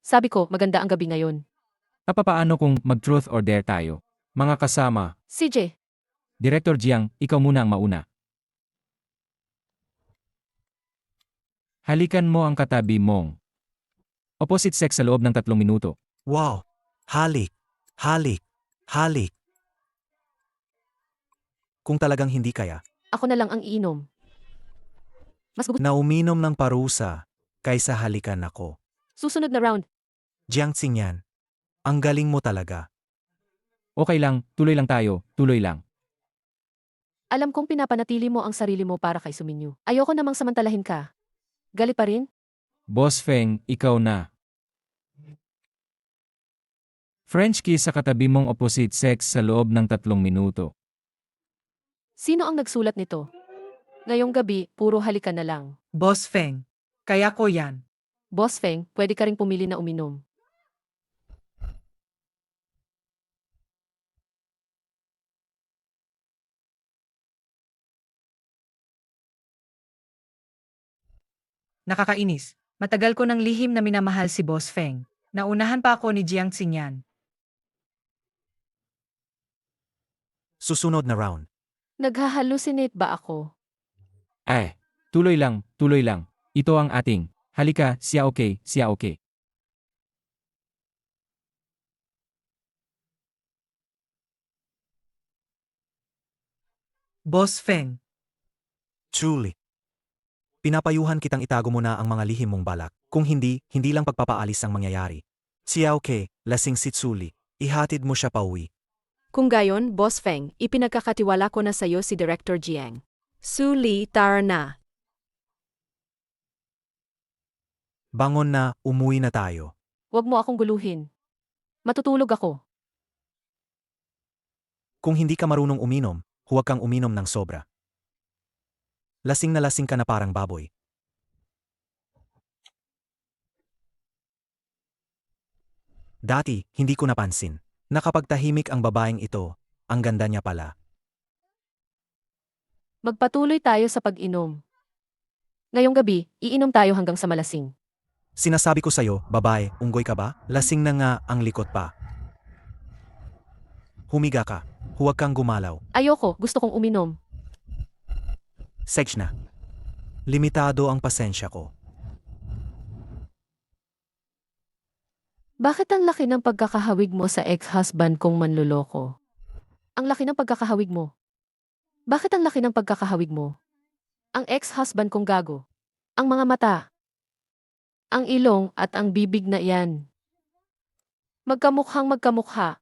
Sabi ko, maganda ang gabi ngayon. Papaano kung mag-truth or dare tayo? Mga kasama, CJ, Director Jiang, ikaw muna ang mauna. Halikan mo ang katabi mong opposite sex sa loob ng 3 minuto. Wow! Halik! Halik! Halik! Kung talagang hindi kaya, ako na lang ang iinom. Mas gusto. na uminom ng parusa kaysa halikan ako. Susunod na round. Jiang Xingyan, ang galing mo talaga. Okay lang, tuloy lang tayo, tuloy lang. Alam kong pinapanatili mo ang sarili mo para kay Suminyu. Ayoko namang samantalahin ka. Galit pa rin? Boss Feng, ikaw na. French kiss sa katabi mong opposite sex sa loob ng 3 minuto. Sino ang nagsulat nito? Ngayong gabi, puro halikan na lang. Boss Feng, kaya ko yan. Boss Feng, pwede ka ring pumili na uminom. Nakakainis. Matagal ko ng lihim na minamahal si Boss Feng. Naunahan pa ako ni Jiang Xingyan. Susunod na round. Naghahalusinate ba ako? Tuloy lang, tuloy lang. Ito ang ating. Halika, siya okay, siya okay. Boss Feng, Truly. Pinapayuhan kitang itago mo na ang mga lihim mong balak. Kung hindi, hindi lang pagpapaalis ang mangyayari. Xiao Ke, lasing si Tsuli. Ihatid mo siya pauwi. Kung gayon, Boss Feng, ipinagkakatiwala ko na sa'yo si Director Jiang. Su Li, tara na. Bangon na, umuwi na tayo. Huwag mo akong guluhin. Matutulog ako. Kung hindi ka marunong uminom, huwag kang uminom ng sobra. Lasing na lasing ka na parang baboy. Dati, hindi ko napansin. Nakapagtahimik ang babaeng ito, ang ganda niya pala. Magpatuloy tayo sa pag-inom. Ngayong gabi, iinom tayo hanggang sa malasing. Sinasabi ko sa'yo, babae, unggoy ka ba? Lasing na nga ang likot pa. Humiga ka, huwag kang gumalaw. Ayoko, gusto kong uminom. Sej na. Limitado ang pasensya ko. Bakit ang laki ng pagkakahawig mo sa ex-husband kong manluloko? Ang laki ng pagkakahawig mo. Bakit ang laki ng pagkakahawig mo? Ang ex-husband kong gago. Ang mga mata. Ang ilong at ang bibig na iyan. Magkamukhang magkamukha.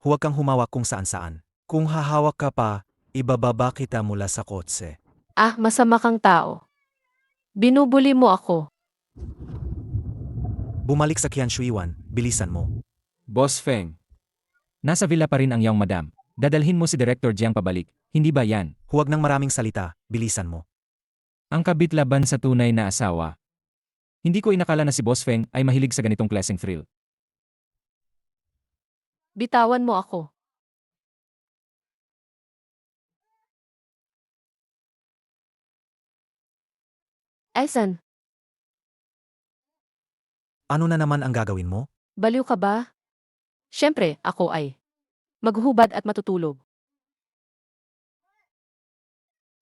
Huwag kang humawak kung saan-saan. Kung hahawak ka pa, ibababa kita mula sa kotse. Ah, masama kang tao. Binubuli mo ako. Bumalik sa Qianshuiwan, bilisan mo. Boss Feng. Nasa villa pa rin ang iyong madam. Dadalhin mo si Director Jiang pabalik, hindi ba yan? Huwag nang maraming salita, bilisan mo. Ang kabit laban sa tunay na asawa. Hindi ko inakala na si Boss Feng ay mahilig sa ganitong klaseng thrill. Bitawan mo ako. Esan, Ano na naman ang gagawin mo? baliw ka ba? Siyempre, ako ay maghuhubad at matutulog.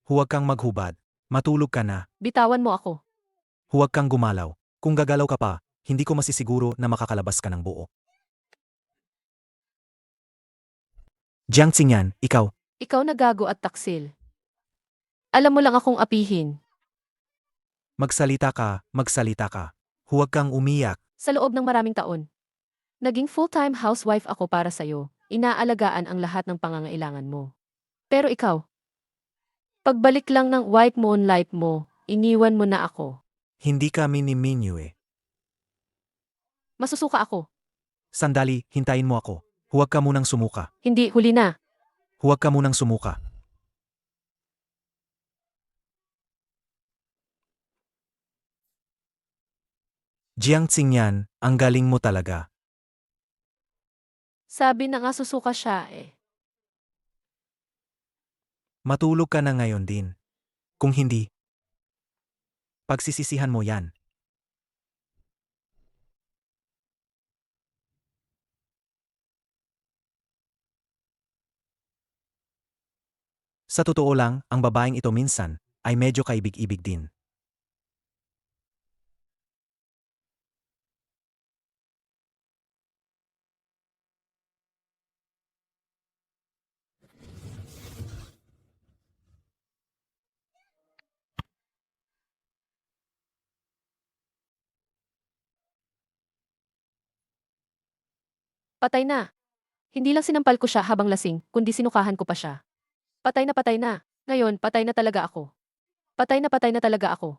Huwag kang maghubad. Matulog ka na. Bitawan mo ako. Huwag kang gumalaw. Kung gagalaw ka pa, hindi ko masisiguro na makakalabas ka ng buo. Jiang Xingyan, ikaw. Ikaw na gago at taksil. Alam mo lang akong apihin. Magsalita ka, magsalita ka. Huwag kang umiyak. Sa loob ng maraming taon. Naging full-time housewife ako para sa'yo. Inaalagaan ang lahat ng pangangailangan mo. Pero ikaw, pagbalik lang ng white moonlight mo, iniwan mo na ako. Hindi kami ni Minyu eh. Masusuka ako. Sandali, hintayin mo ako. Huwag ka munang sumuka. Hindi, huli na. Huwag ka munang sumuka. Jiang Xingyan, ang galing mo talaga. Sabi na nga susuka siya eh. Matulog ka na ngayon din. Kung hindi, pagsisisihan mo yan. Sa totoo lang, ang babaeng ito minsan ay medyo kaibig-ibig din. Patay na. Hindi lang sinampal ko siya habang lasing, kundi sinukahan ko pa siya. Patay na patay na. Ngayon, patay na talaga ako. Patay na talaga ako.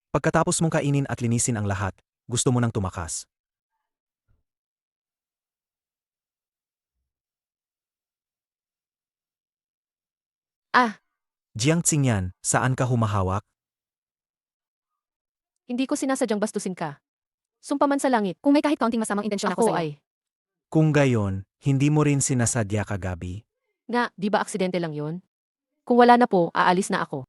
Pagkatapos mong kainin at linisin ang lahat, gusto mo nang tumakas. Ah, Jiang Xingyan, saan ka humahawak? hindi ko sinasadyang bastusin ka. Sumpa man sa langit, Kung may kahit kaunting masamang intensyon ako ako sa'yo. ay. Kung gayon, hindi mo rin sinasadya kagabi? Nga, di ba aksidente lang yon? Kung wala na po, aalis na ako.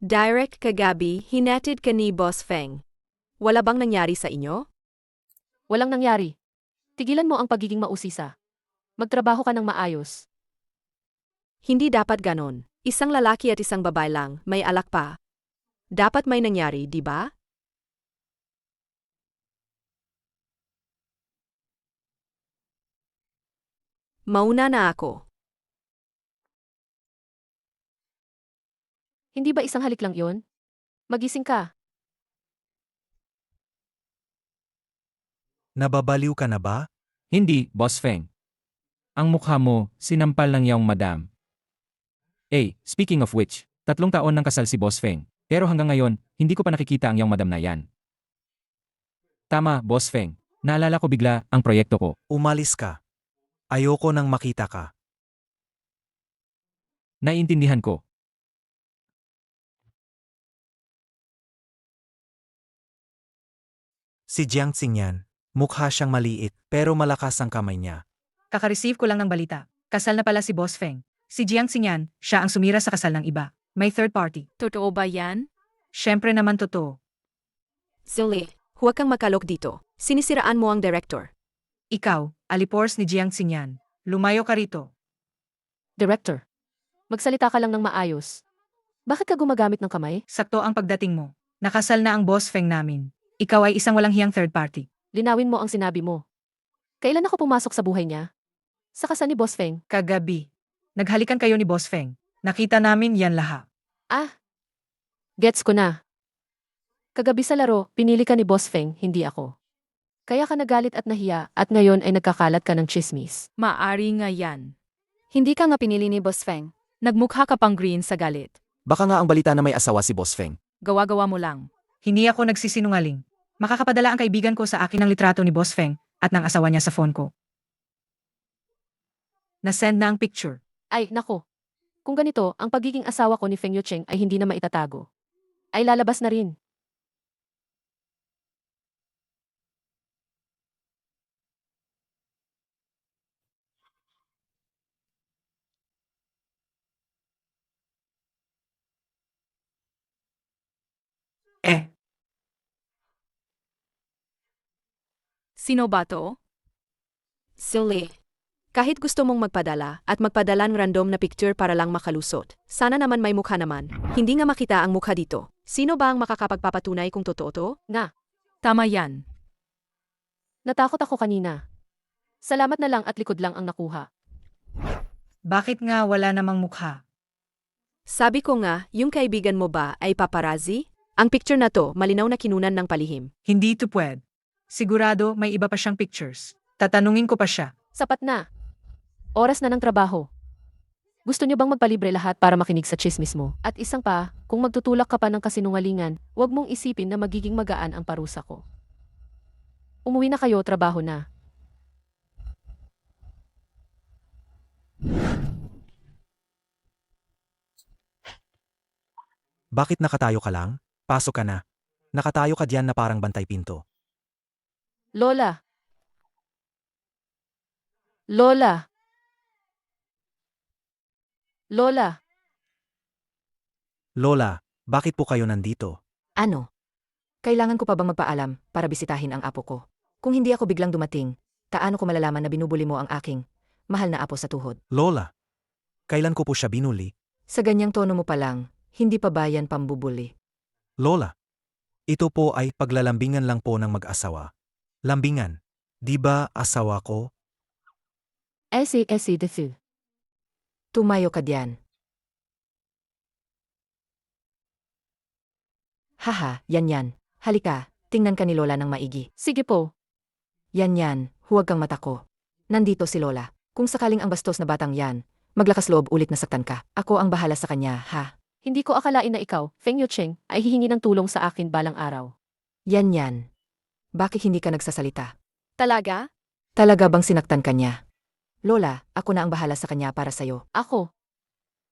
Direct kagabi, hinatid ka ni Boss Feng. Wala bang nangyari sa inyo? Walang nangyari. Tigilan mo ang pagiging mausisa. Magtrabaho ka ng maayos. Hindi dapat ganon. Isang lalaki at isang babae lang, may alak pa. Dapat may nangyari, di ba? Mauna na ako. Hindi ba isang halik lang yon? Magising ka. Nababaliw ka na ba? Hindi, Boss Feng. Ang mukha mo, sinampal ng yaong madam. Speaking of which, 3 taon nang kasal si Boss Feng. Pero hanggang ngayon, hindi ko pa nakikita ang yaong madam na yan. Tama, Boss Feng. Naalala ko bigla ang proyekto ko. Umalis ka. Ayoko nang makita ka. Naiintindihan ko. Si Jiang Xingyan, mukha siyang maliit pero malakas ang kamay niya. Kaka-receive ko lang ng balita. Kasal na pala si Boss Feng. Si Jiang Xingyan, siya ang sumira sa kasal ng iba. May third party. Totoo ba yan? Siyempre naman totoo. Zuli, huwag kang makalok dito. Sinisiraan mo ang director. Ikaw, alipors ni Jiang Xingyan. Lumayo ka rito. Director. Magsalita ka lang ng maayos. Bakit ka gumagamit ng kamay? Sakto ang pagdating mo. Nakasal na ang Boss Feng namin. Ikaw ay isang walang hiyang third party. Linawin mo ang sinabi mo. Kailan ako pumasok sa buhay niya? Sa kasal ni Boss Feng. Kagabi. Naghalikan kayo ni Boss Feng. Nakita namin yan lahat. Gets ko na. Kagabi sa laro, pinili ka ni Boss Feng, hindi ako. Kaya ka nagalit at nahiya at ngayon ay nagkakalat ka ng chismis. Maari nga yan. Hindi ka nga pinili ni Boss Feng. Nagmukha ka pang green sa galit. Baka nga ang balita na may asawa si Boss Feng. Gawa-gawa mo lang. Hindi ako nagsisinungaling. Makakapadala ang kaibigan ko sa akin ng litrato ni Boss Feng at ng asawa niya sa phone ko. Nasend na ang picture. Ay, nako. Kung ganito, ang pagiging asawa ko ni Feng Yucheng ay hindi na maitatago. Ay lalabas na rin. Sino ba to? Zuli, kahit gusto mong magpadala at magpadala ng random na picture para lang makalusot, sana naman may mukha naman. Hindi nga makita ang mukha dito. Sino ba ang makakapagpapatunay kung totoo to? Tama yan. Natakot ako kanina. Salamat na lang at likod lang ang nakuha. Bakit nga wala namang mukha? Sabi ko nga, yung kaibigan mo ba ay paparazzi? Ang picture na to, malinaw na kinunan ng palihim. Hindi ito pwede. Sigurado may iba pa siyang pictures. Tatanungin ko pa siya. Sapat na. Oras na ng trabaho. Gusto niyo bang magpalibre lahat para makinig sa chismis mo? At isang pa, kung magtutulak ka pa ng kasinungalingan, huwag mong isipin na magiging magaan ang parusa ko. Umuwi na kayo, trabaho na. Bakit nakatayo ka lang? Pasok ka na. Nakatayo ka diyan na parang bantay pinto. Lola! Lola! Lola! Lola, bakit po kayo nandito? Ano? Kailangan ko pa bang magpaalam para bisitahin ang apo ko? Kung hindi ako biglang dumating, taano ko malalaman na binubuli mo ang aking mahal na apo sa tuhod? Lola, kailan ko po siya binuli? Sa ganyang tono mo pa lang, hindi pa ba yan pambubuli? Lola, ito po ay paglalambingan lang po ng mag-asawa. Lambingan. Di ba asawa ko? Esi, desu. Tumayo ka diyan. Haha, yan. Halika, tingnan ka ni Lola ng maigi. Sige po. Yan, huwag kang matako. Nandito si Lola. Kung sakaling ang bastos na batang yan, maglakas loob ulit na saktan ka. Ako ang bahala sa kanya, ha? Hindi ko akalain na ikaw, Feng Yucheng, ay hihingi ng tulong sa akin balang araw. Yan. Bakit hindi ka nagsasalita? Talaga? Talaga bang sinaktan ka niya? Lola, ako na ang bahala sa kanya para sa'yo. Ako.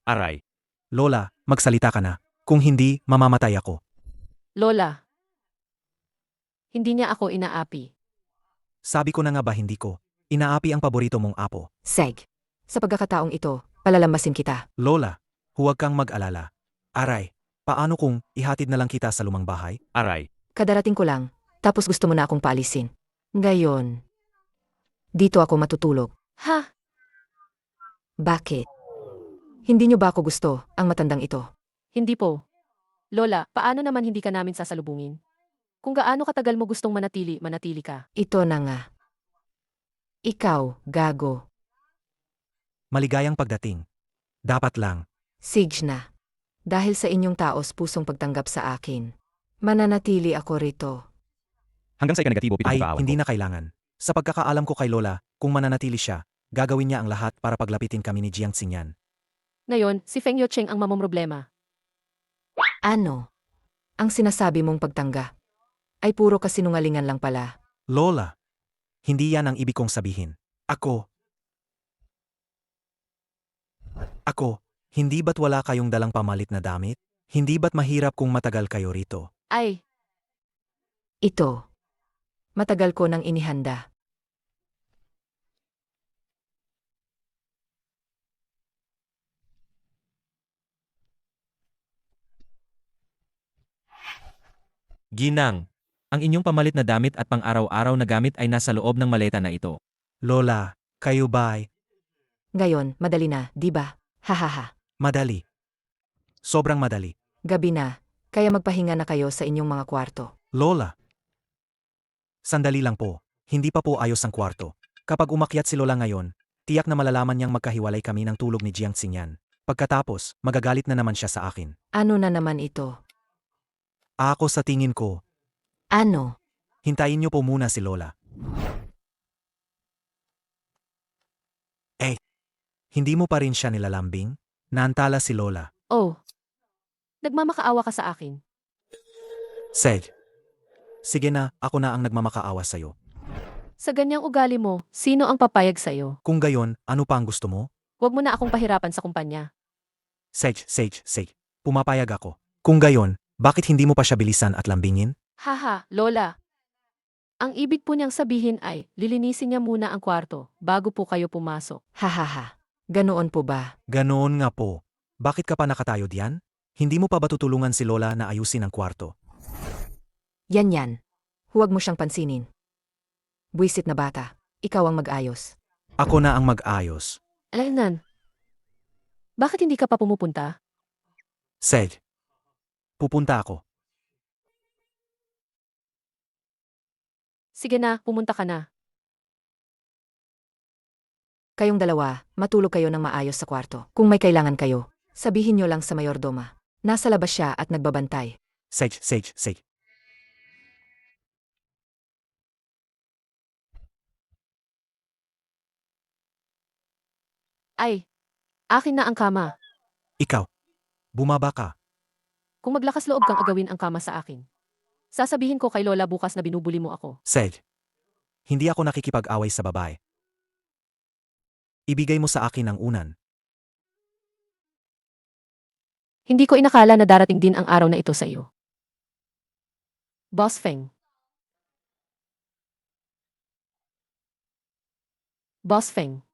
Aray. Lola, magsalita ka na. Kung hindi, mamamatay ako. Lola. Hindi niya ako inaapi. Sabi ko na nga ba hindi ko. Inaapi ang paborito mong apo. Seg. Sa pagkakataong ito, palalamasin kita. Lola, huwag kang mag-alala. Aray, paano kung ihatid na lang kita sa lumang bahay? Aray. Kadarating ko lang, tapos gusto mo na akong paalisin. Ngayon, dito ako matutulog. Ha? Bakit? Hindi niyo ba ako gusto, ang matandang ito? Hindi po. Lola, paano naman hindi ka namin sasalubungin? Kung gaano katagal mo gustong manatili ka. Ito na nga. Ikaw, gago. Maligayang pagdating. Dapat lang. Sige na. Dahil sa inyong taos pusong pagtanggap sa akin, mananatili ako rito. Hanggang sa ika-negatibo pitong Ay, pagkaawan hindi ko. na kailangan. Sa pagkakaalam ko kay Lola, kung mananatili siya, gagawin niya ang lahat para paglapitin kami ni Jiang Xingyan. Ngayon, si Feng Yucheng ang mamomroblema. Ano? Ang sinasabi mong pagtangga ay puro kasinungalingan lang pala. Lola, hindi yan ang ibig kong sabihin. Ako, hindi ba't wala kayong dalang pamalit na damit? Hindi ba't mahirap kung matagal kayo rito? Ay, Ito. Matagal ko nang inihanda. Ginang, ang inyong pamalit na damit at pang-araw-araw na gamit ay nasa loob ng maleta na ito. Lola, kayo ba ay Ngayon, madali na, di ba? Hahaha. madali? Sobrang madali. Gabi na, kaya magpahinga na kayo sa inyong mga kwarto. Lola. Sandali lang po. Hindi pa po ayos ang kwarto. Kapag umakyat si Lola ngayon, tiyak na malalaman niyang magkahiwalay kami ng tulog ni Jiang Xingyan. Pagkatapos, magagalit na naman siya sa akin. Ano na naman ito? Ako sa tingin ko, Ano? hintayin niyo po muna si Lola. Hindi mo pa rin siya nilalambing? Naantala si Lola. oh. Nagmamakaawa ka sa akin. Seg. Sige na, ako na ang nagmamakaawa sa'yo. Sa ganyang ugali mo, sino ang papayag sa'yo? Kung gayon, ano pa ang gusto mo? Huwag mo na akong pahirapan sa kumpanya. Seg. Pumapayag ako. Kung gayon, bakit hindi mo pa siya bilisan at lambingin? Haha, Lola. Ang ibig po niyang sabihin ay, lilinisin niya muna ang kwarto bago po kayo pumasok. Hahaha. Ganoon po ba? Ganoon nga po. Bakit ka pa nakatayo diyan? Hindi mo pa ba tutulungan si Lola na ayusin ang kwarto? Yan. Huwag mo siyang pansinin. Buisit na bata. Ikaw ang mag-ayos. Ako na ang mag-ayos. Alaynan. Bakit hindi ka pa pumupunta? Seg. Pupunta ako. Sige na, pumunta ka na. Kayong dalawa, matulog kayo ng maayos sa kwarto. Kung may kailangan kayo, sabihin nyo lang sa mayordoma. Nasa labas siya at nagbabantay. Seg. Ay, Akin na ang kama. Ikaw. Bumaba ka. Kung maglakas loob kang agawin ang kama sa akin. Sasabihin ko kay Lola bukas na binubuli mo ako. Sed. Hindi ako nakikipag-away sa babae. Ibigay mo sa akin ang unan. Hindi ko inakala na darating din ang araw na ito sa iyo. Boss Feng. Boss Feng.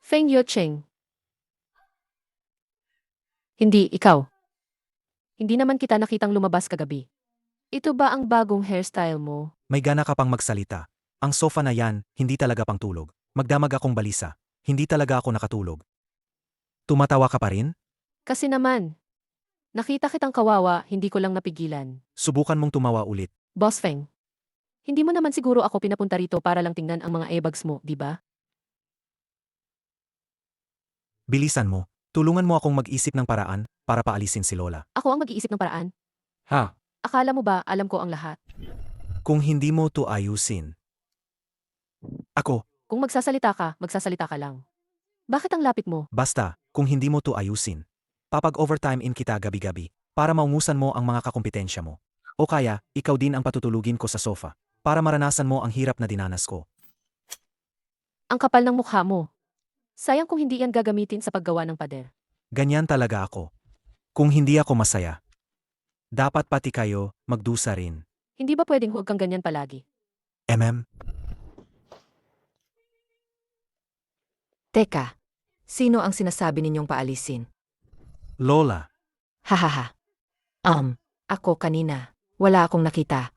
Feng Yucheng. Hindi, ikaw. Hindi naman kita nakitang lumabas kagabi. Ito ba ang bagong hairstyle mo? May gana ka pang magsalita. Ang sofa na yan, hindi talaga pang tulog. Magdamag akong balisa. Hindi talaga ako nakatulog. Tumatawa ka pa rin? Kasi naman. Nakita kitang kawawa, hindi ko lang napigilan. Subukan mong tumawa ulit. Boss Feng. Hindi mo naman siguro ako pinapunta rito para lang tingnan ang mga ebags mo, di ba? Bilisan mo. Tulungan mo akong mag-isip ng paraan para paalisin si Lola. Ako ang mag-iisip ng paraan. Ha? Akala mo ba alam ko ang lahat? Kung hindi mo to ayusin. Ako, Kung magsasalita ka lang. Bakit ang lapit mo? basta, kung hindi mo to ayusin. Papag-overtime in kita gabi-gabi para maungusan mo ang mga kakumpetensya mo. O kaya, ikaw din ang patutulugin ko sa sofa para maranasan mo ang hirap na dinanas ko. Ang kapal ng mukha mo. Sayang kung hindi yan gagamitin sa paggawa ng pader. Ganyan talaga ako. Kung hindi ako masaya, dapat pati kayo magdusa rin. Hindi ba pwedeng huwag kang ganyan palagi? Teka, sino ang sinasabi ninyong paalisin? Lola, Hahaha. Ako kanina. Wala akong nakita.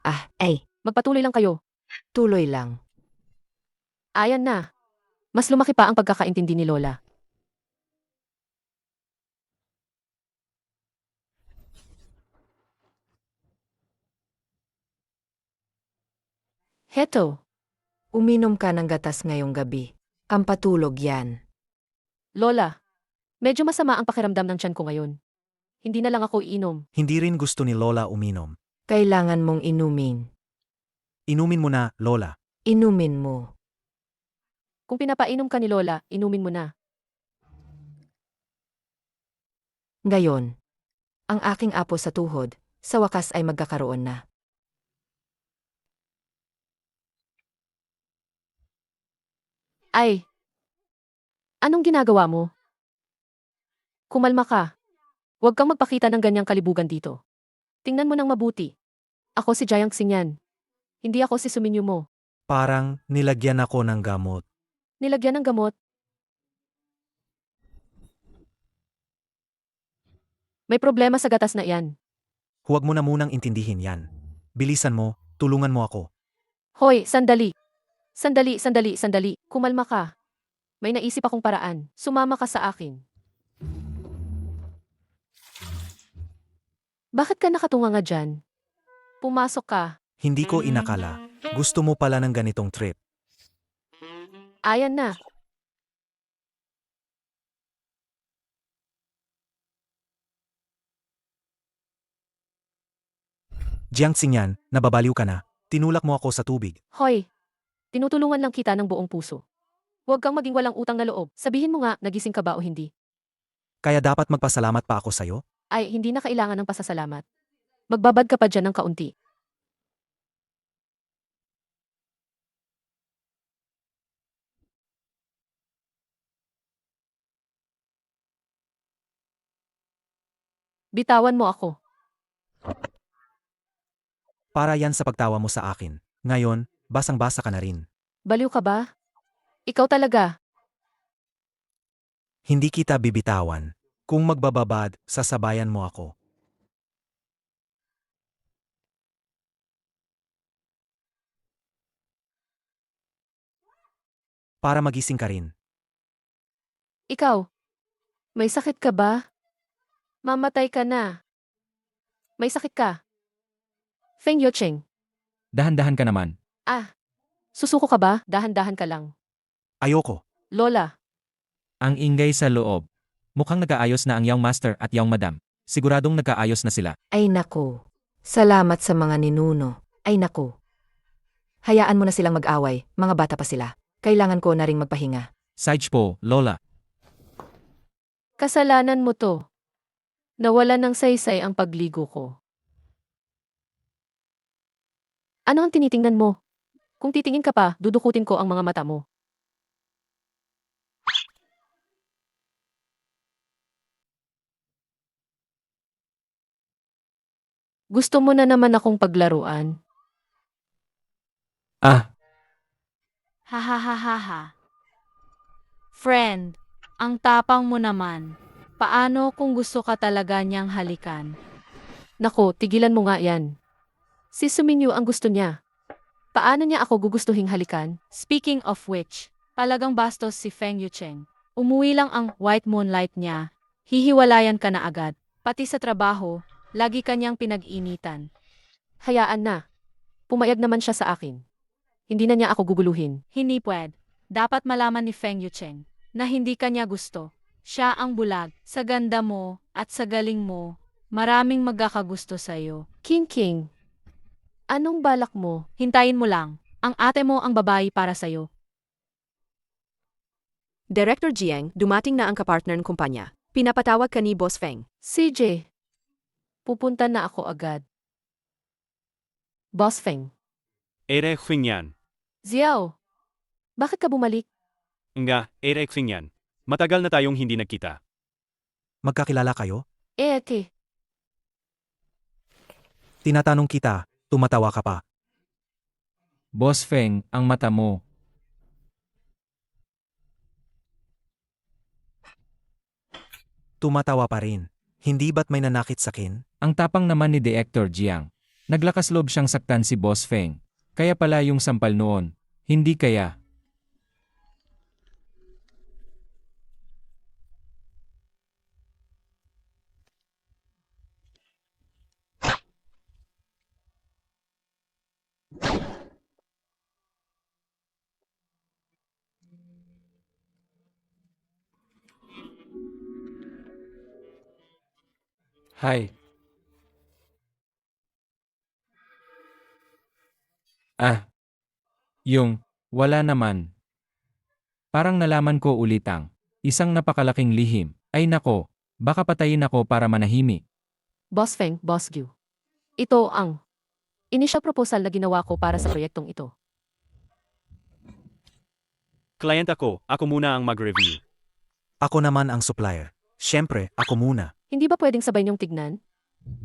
Magpatuloy lang kayo. Tuloy lang. Ayan na. Mas lumaki pa ang pagkakaintindi ni Lola. Heto. Uminom ka ng gatas ngayong gabi. Pampatulog yan. Lola. Medyo masama ang pakiramdam ng tiyan ko ngayon. Hindi na lang ako iinom. hindi rin gusto ni Lola uminom. Kailangan mong inumin. Inumin mo na, Lola. Inumin mo. Kung pinapainom ka ni Lola, inumin mo na. Ngayon, ang aking apo sa tuhod, sa wakas ay magkakaroon na. Ay. Anong ginagawa mo? Kumalma ka. Huwag kang magpakita ng ganyang kalibugan dito. Tingnan mo nang mabuti. Ako si Jiang Xingyan. Hindi ako si Suminyo mo. Parang nilagyan ako ng gamot. Nilagyan ng gamot. May problema sa gatas na iyan. Huwag mo na munang intindihin yan. Bilisan mo, tulungan mo ako. Hoy, sandali. Sandali. Kumalma ka. May naisip akong paraan. Sumama ka sa akin. Bakit ka nakatunga nga dyan? Pumasok ka. Hindi ko inakala. Gusto mo pala ng ganitong trip. Ayan na. Jiang Xingyan, nababaliw ka na. Tinulak mo ako sa tubig. Hoy. Tinutulungan lang kita ng buong puso. Huwag kang maging walang utang na loob. Sabihin mo nga, nagising ka ba o hindi? Kaya dapat magpasalamat pa ako sa'yo? Ay, hindi na kailangan ng pasasalamat. Magbabad ka pa dyan ng kaunti. Bitawan mo ako. Para yan sa pagtawa mo sa akin. Ngayon, basang-basa ka na rin. Baliw ka ba? Ikaw talaga. Hindi kita bibitawan. Kung magbababad, sasabayan mo ako. Para magising ka rin. Ikaw. May sakit ka ba? Mamatay ka na. May sakit ka. Feng Yucheng. Dahan-dahan ka naman. Susuko ka ba? Dahan-dahan ka lang. Ayoko. Lola. Ang ingay sa loob. Mukhang nag-aayos na ang young master at young madam. Siguradong nag-aayos na sila. Ay nako. Salamat sa mga ninuno. Ay nako. Hayaan mo na silang mag-away, mga bata pa sila. Kailangan ko na ring magpahinga. Sage po, Lola. Kasalanan mo to. Nawala ng saysay ang pagligo ko. Ano ang tinitingnan mo? Kung titingin ka pa, dudukutin ko ang mga mata mo. Gusto mo na naman akong paglaruan? Ah, Ha ha ha ha ha. Friend, ang tapang mo naman. Paano kung gusto ka talaga niyang halikan? Nako, tigilan mo nga yan. Si Suminyo ang gusto niya. Paano niya ako gugustuhing halikan? Speaking of which, talagang bastos si Feng Yucheng. Umuwi lang ang white moonlight niya. Hihiwalayan ka na agad. Pati sa trabaho, lagi kanyang pinag-initan. Hayaan na. Pumayag naman siya sa akin. Hindi na niya ako guguluhin. Hindi pwed. Dapat malaman ni Feng Yucheng na hindi kanya gusto. Siya ang bulag. Sa ganda mo at sa galing mo, maraming magkakagusto sa'yo. King, anong balak mo? Hintayin mo lang. Ang ate mo ang babae para sa'yo. Director Jiang, dumating na ang kapartner ng kumpanya. Pinapatawag ka ni Boss Feng. CJ, pupunta na ako agad. Boss Feng. Ere Xingyan. Xiao, bakit ka bumalik? Nga, Ere Xingyan. Matagal na tayong hindi nagkita. Magkakilala kayo? Eke, Tinatanong kita, tumatawa ka pa. Boss Feng, ang mata mo. Tumatawa pa rin. Hindi ba't may nanakit sa akin? Ang tapang naman ni Director Jiang. Naglakas loob siyang saktan si Boss Feng. Kaya pala yung sampal noon. Hindi kaya. Hi. Wala naman. Parang nalaman ko ulitang. Isang napakalaking lihim. Ay nako, baka patayin ako para manahimik. Boss Feng, Boss Gyu. Ito ang initial proposal na ginawa ko para sa proyektong ito. Client ako muna ang mag-review. Ako naman ang supplier. Siyempre, ako muna. Hindi ba pwedeng sabay niyong tignan?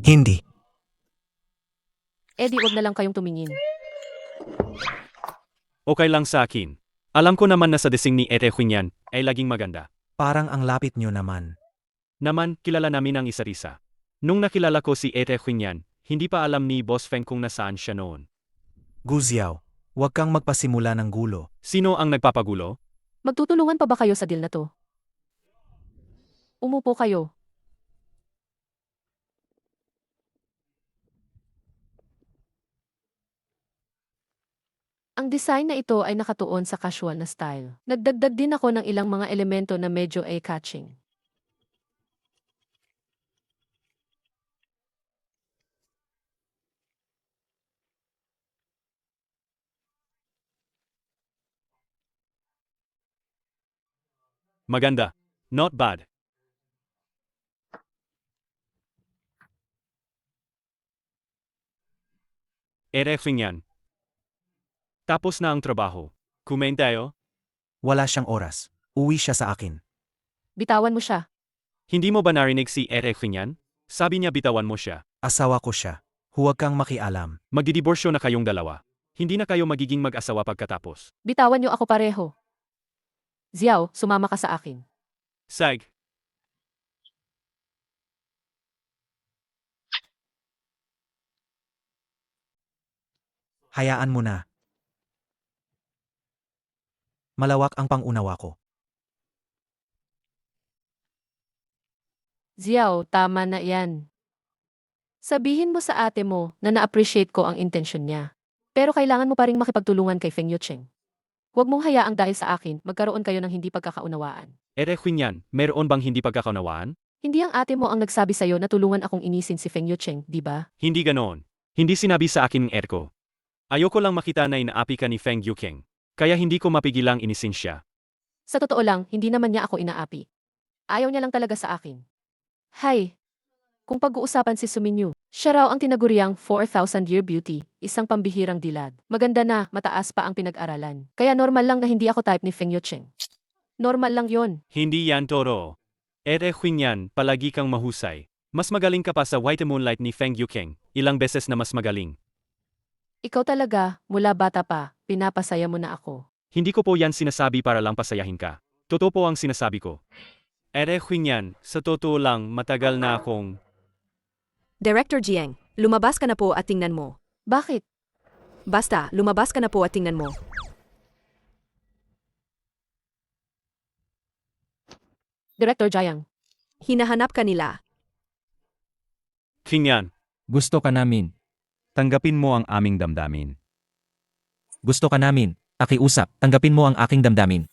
Hindi. Eh di wag na lang kayong tumingin. Okay lang sa akin. Alam ko naman na sa desing ni Ere Xingyan ay laging maganda. Parang ang lapit nyo naman. Naman, kilala namin ang isa't isa. Nung nakilala ko si Ere Xingyan, hindi pa alam ni Boss Feng kung nasaan siya noon. Gu Xiao, huwag kang magpasimula ng gulo. Sino ang nagpapagulo? Magtutulungan pa ba kayo sa deal na to? Umupo kayo. Ang design na ito ay nakatuon sa casual na style. Nagdagdag din ako ng ilang mga elemento na medyo eye-catching. Maganda. Not bad. Ere Xingyan. Tapos na ang trabaho. Kumain tayo? Wala siyang oras. Uwi siya sa akin. Bitawan mo siya. Hindi mo ba narinig si Ere Xingyan? Sabi niya bitawan mo siya. Asawa ko siya. Huwag kang makialam. Magdidiborsyo na kayong dalawa. Hindi na kayo magiging mag-asawa pagkatapos. Bitawan niyo ako pareho. Xiao, sumama ka sa akin. Sag. Hayaan mo na. Malawak ang pangunawa ko. Xiao, tama na yan. Sabihin mo sa ate mo na na-appreciate ko ang intensyon niya. Pero kailangan mo pa ring makipagtulungan kay Feng Yucheng. Huwag mong hayaang dahil sa akin, magkaroon kayo ng hindi pagkakaunawaan. Ere Xingyan, meron bang hindi pagkakaunawaan? Hindi ang ate mo ang nagsabi sa'yo na tulungan akong inisin si Feng Yucheng, di ba? Hindi ganoon. Hindi sinabi sa akin ng Erko. Ayoko lang makita na inaapi ka ni Feng Yucheng. Kaya hindi ko mapigilang inisin siya. Sa totoo lang, hindi naman niya ako inaapi. Ayaw niya lang talaga sa akin. Hay! Kung pag-uusapan si Suminyu, siya raw ang tinaguriang 4,000-year beauty, isang pambihirang dilad. Maganda na, mataas pa ang pinag-aralan. Kaya normal lang na hindi ako type ni Feng Yucheng. Normal lang yon. Hindi yan toro. Yan, palagi kang mahusay. Mas magaling ka pa sa White Moonlight ni Feng Yukeng, ilang beses na mas magaling. Ikaw talaga, mula bata pa, pinapasaya mo na ako. Hindi ko po yan sinasabi para lang pasayahin ka. Totoo po ang sinasabi ko. Yan, sa totoo lang matagal na akong... Director Jiang, lumabas ka na po at tingnan mo. Bakit? Basta, lumabas ka na po at tingnan mo. Director Jiang. Hinahanap ka nila. Yan, Gusto ka namin. Tanggapin mo ang aming damdamin. Gusto ka namin. Pakiusap, tanggapin mo ang aking damdamin.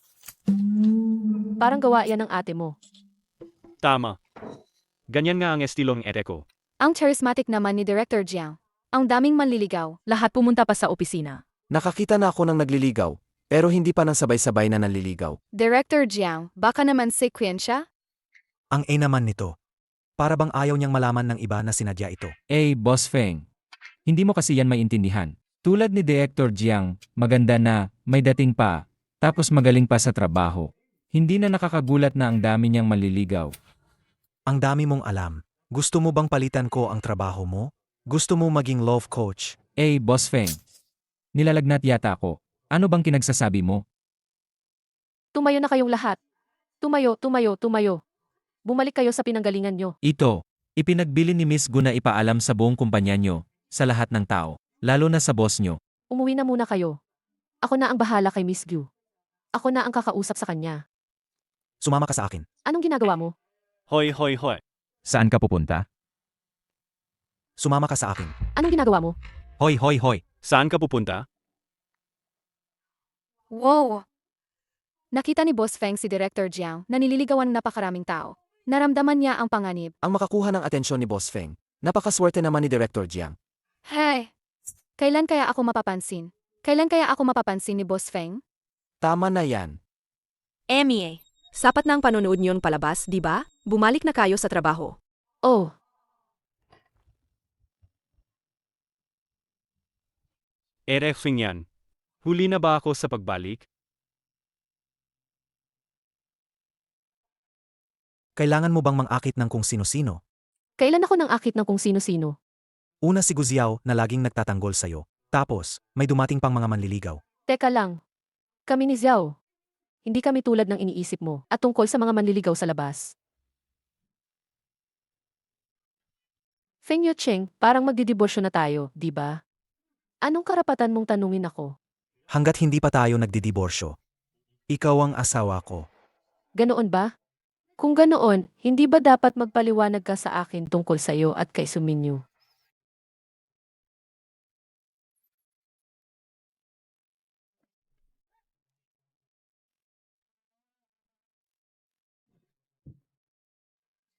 Parang gawa yan ng ate mo. tama. Ganyan nga ang estilong ko. Ang charismatic naman ni Director Jiang. Ang daming manliligaw. Lahat pumunta pa sa opisina. Nakakita na ako ng nagliligaw, pero hindi pa ng sabay-sabay na nanliligaw. Director Jiang, baka naman sekwensya? Ang naman nito. Para bang ayaw niyang malaman ng iba na sinadya ito. Boss Feng. Hindi mo kasi yan maintindihan. Tulad ni Director Jiang, maganda na, may dating pa, tapos magaling pa sa trabaho. Hindi na nakakagulat na ang dami niyang maliligaw. Ang dami mong alam. Gusto mo bang palitan ko ang trabaho mo? Gusto mo maging love coach? Boss Feng. Nilalagnat yata ako. Ano bang kinagsasabi mo? Tumayo na kayong lahat. Tumayo, tumayo, tumayo. Bumalik kayo sa pinanggalingan nyo. Ito, ipinagbili ni Miss Gu na ipaalam sa buong kumpanya nyo, sa lahat ng tao, lalo na sa boss nyo. Umuwi na muna kayo. Ako na ang bahala kay Miss Gyu. Ako na ang kakausap sa kanya. Sumama ka sa akin. Anong ginagawa mo? Hoy. Saan ka pupunta? Sumama ka sa akin. Anong ginagawa mo? Hoy, hoy, hoy. Saan ka pupunta? Wow! Nakita ni Boss Feng si Director Jiang na nililigawan ng napakaraming tao. Naramdaman niya ang panganib. Ang makakuha ng atensyon ni Boss Feng. Napakaswerte naman ni Director Jiang. Hey! Kailan kaya ako mapapansin? Kailan kaya ako mapapansin ni Boss Feng? Tama na yan. Emmy, sapat na ang panonood niyong palabas, di ba? Bumalik na kayo sa trabaho. Oh, Yan. Huli na ba ako sa pagbalik? Kailangan mo bang mangakit ng kung sino-sino? kailan ako nang akit ng kung sino-sino? Una si Guziao na laging nagtatanggol sa'yo. Tapos, may dumating pang mga manliligaw. Teka lang. Kami ni Xiao. Hindi kami tulad ng iniisip mo at tungkol sa mga manliligaw sa labas. Feng Yucheng, parang magdidiborsyo na tayo, di ba? Anong karapatan mong tanungin ako? Hanggat hindi pa tayo nagdidiborsyo. Ikaw ang asawa ko. Ganoon ba? Kung ganoon, hindi ba dapat magpaliwanag ka sa akin tungkol sa iyo at kay Suminyu?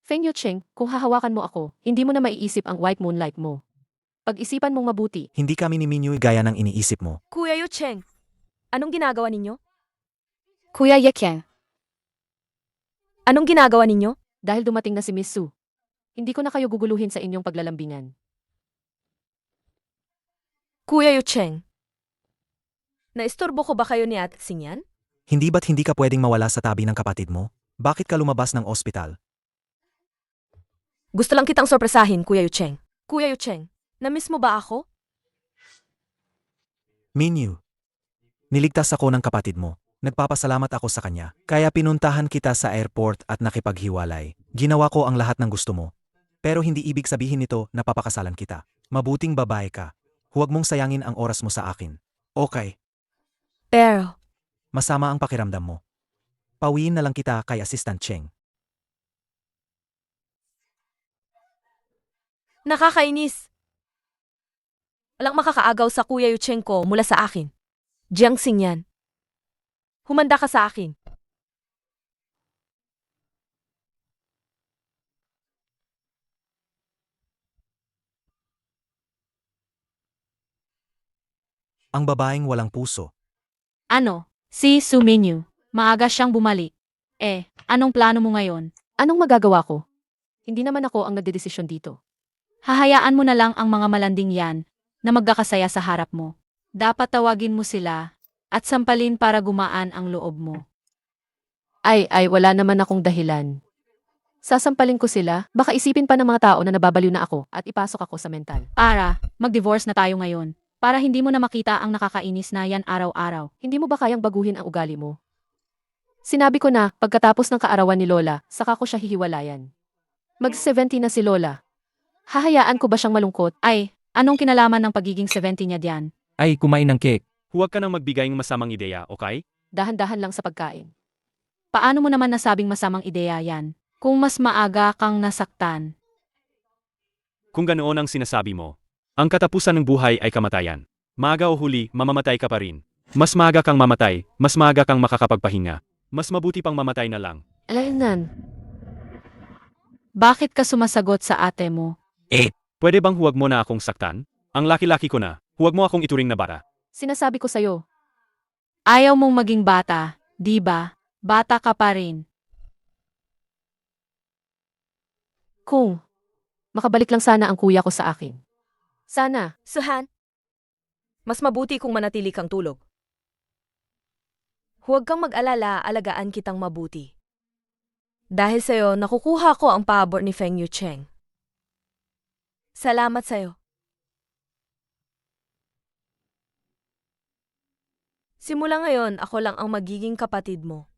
Feng Yucheng, kung hahawakan mo ako, hindi mo na maiisip ang white moonlight mo. Pag-isipan mong mabuti. Hindi kami ni Minyu gaya ng iniisip mo. Kuya Yucheng, anong ginagawa ninyo? Kuya Yekeng, Anong ginagawa ninyo? Dahil dumating na si Miss Su. Hindi ko na kayo guguluhin sa inyong paglalambingan. Kuya Yucheng, naistorbo ko ba kayo ni Ate Xingyan? Hindi ba't hindi ka pwedeng mawala sa tabi ng kapatid mo? Bakit ka lumabas ng ospital? Gusto lang kitang sorpresahin, Kuya Yucheng. Kuya Yucheng, na-miss mo ba ako? Minyu. Niligtas ako ng kapatid mo. Nagpapasalamat ako sa kanya. Kaya pinuntahan kita sa airport at nakipaghiwalay. Ginawa ko ang lahat ng gusto mo. Pero hindi ibig sabihin nito na papakasalan kita. Mabuting babae ka. Huwag mong sayangin ang oras mo sa akin. Okay. Pero, Masama ang pakiramdam mo. Pawiin na lang kita kay Assistant Cheng. nakakainis. Walang makakaagaw sa Kuya Yucheng ko mula sa akin. Jiang Xingyan. Humanda ka sa akin. Ang babaeng walang puso. Ano? Si Suminyu. Maaga siyang bumalik. Anong plano mo ngayon? Anong magagawa ko? Hindi naman ako ang nagdedesisyon dito. Hahayaan mo na lang ang mga malanding yan na magkakasaya sa harap mo. Dapat tawagin mo sila at sampalin para gumaan ang loob mo. Wala naman akong dahilan. Sasampalin ko sila, baka isipin pa ng mga tao na nababaliw na ako at ipasok ako sa mental. Para, mag-divorce na tayo ngayon. Para hindi mo na makita ang nakakainis na yan araw-araw. Hindi mo ba kayang baguhin ang ugali mo? Sinabi ko na, pagkatapos ng kaarawan ni Lola, saka ko siya hihiwalayan. Mag-70 na si Lola. Hahayaan ko ba siyang malungkot? Anong kinalaman ng pagiging 70 niya diyan? Ay, kumain ng cake. Huwag ka nang magbigay ng masamang ideya, okay? Dahan-dahan lang sa pagkain. Paano mo naman nasabing masamang ideya yan? Kung mas maaga kang nasaktan. Kung ganoon ang sinasabi mo, ang katapusan ng buhay ay kamatayan. Maaga o huli, mamamatay ka pa rin. Mas maaga kang mamatay, mas maaga kang makakapagpahinga. Mas mabuti pang mamatay na lang. Alainan, Bakit ka sumasagot sa ate mo? Pwede bang huwag mo na akong saktan? Ang laki-laki ko na, huwag mo akong ituring na bata. sinasabi ko sa'yo, Ayaw mong maging bata, di ba? Bata ka pa rin. kung makabalik lang sana ang kuya ko sa akin. Sana. Suhan, mas mabuti kung manatili kang tulog. Huwag kang mag-alala, alagaan kitang mabuti. Dahil sa'yo, nakukuha ko ang pabor ni Feng Yucheng. Salamat sa'yo. Simula ngayon, ako lang ang magiging kapatid mo.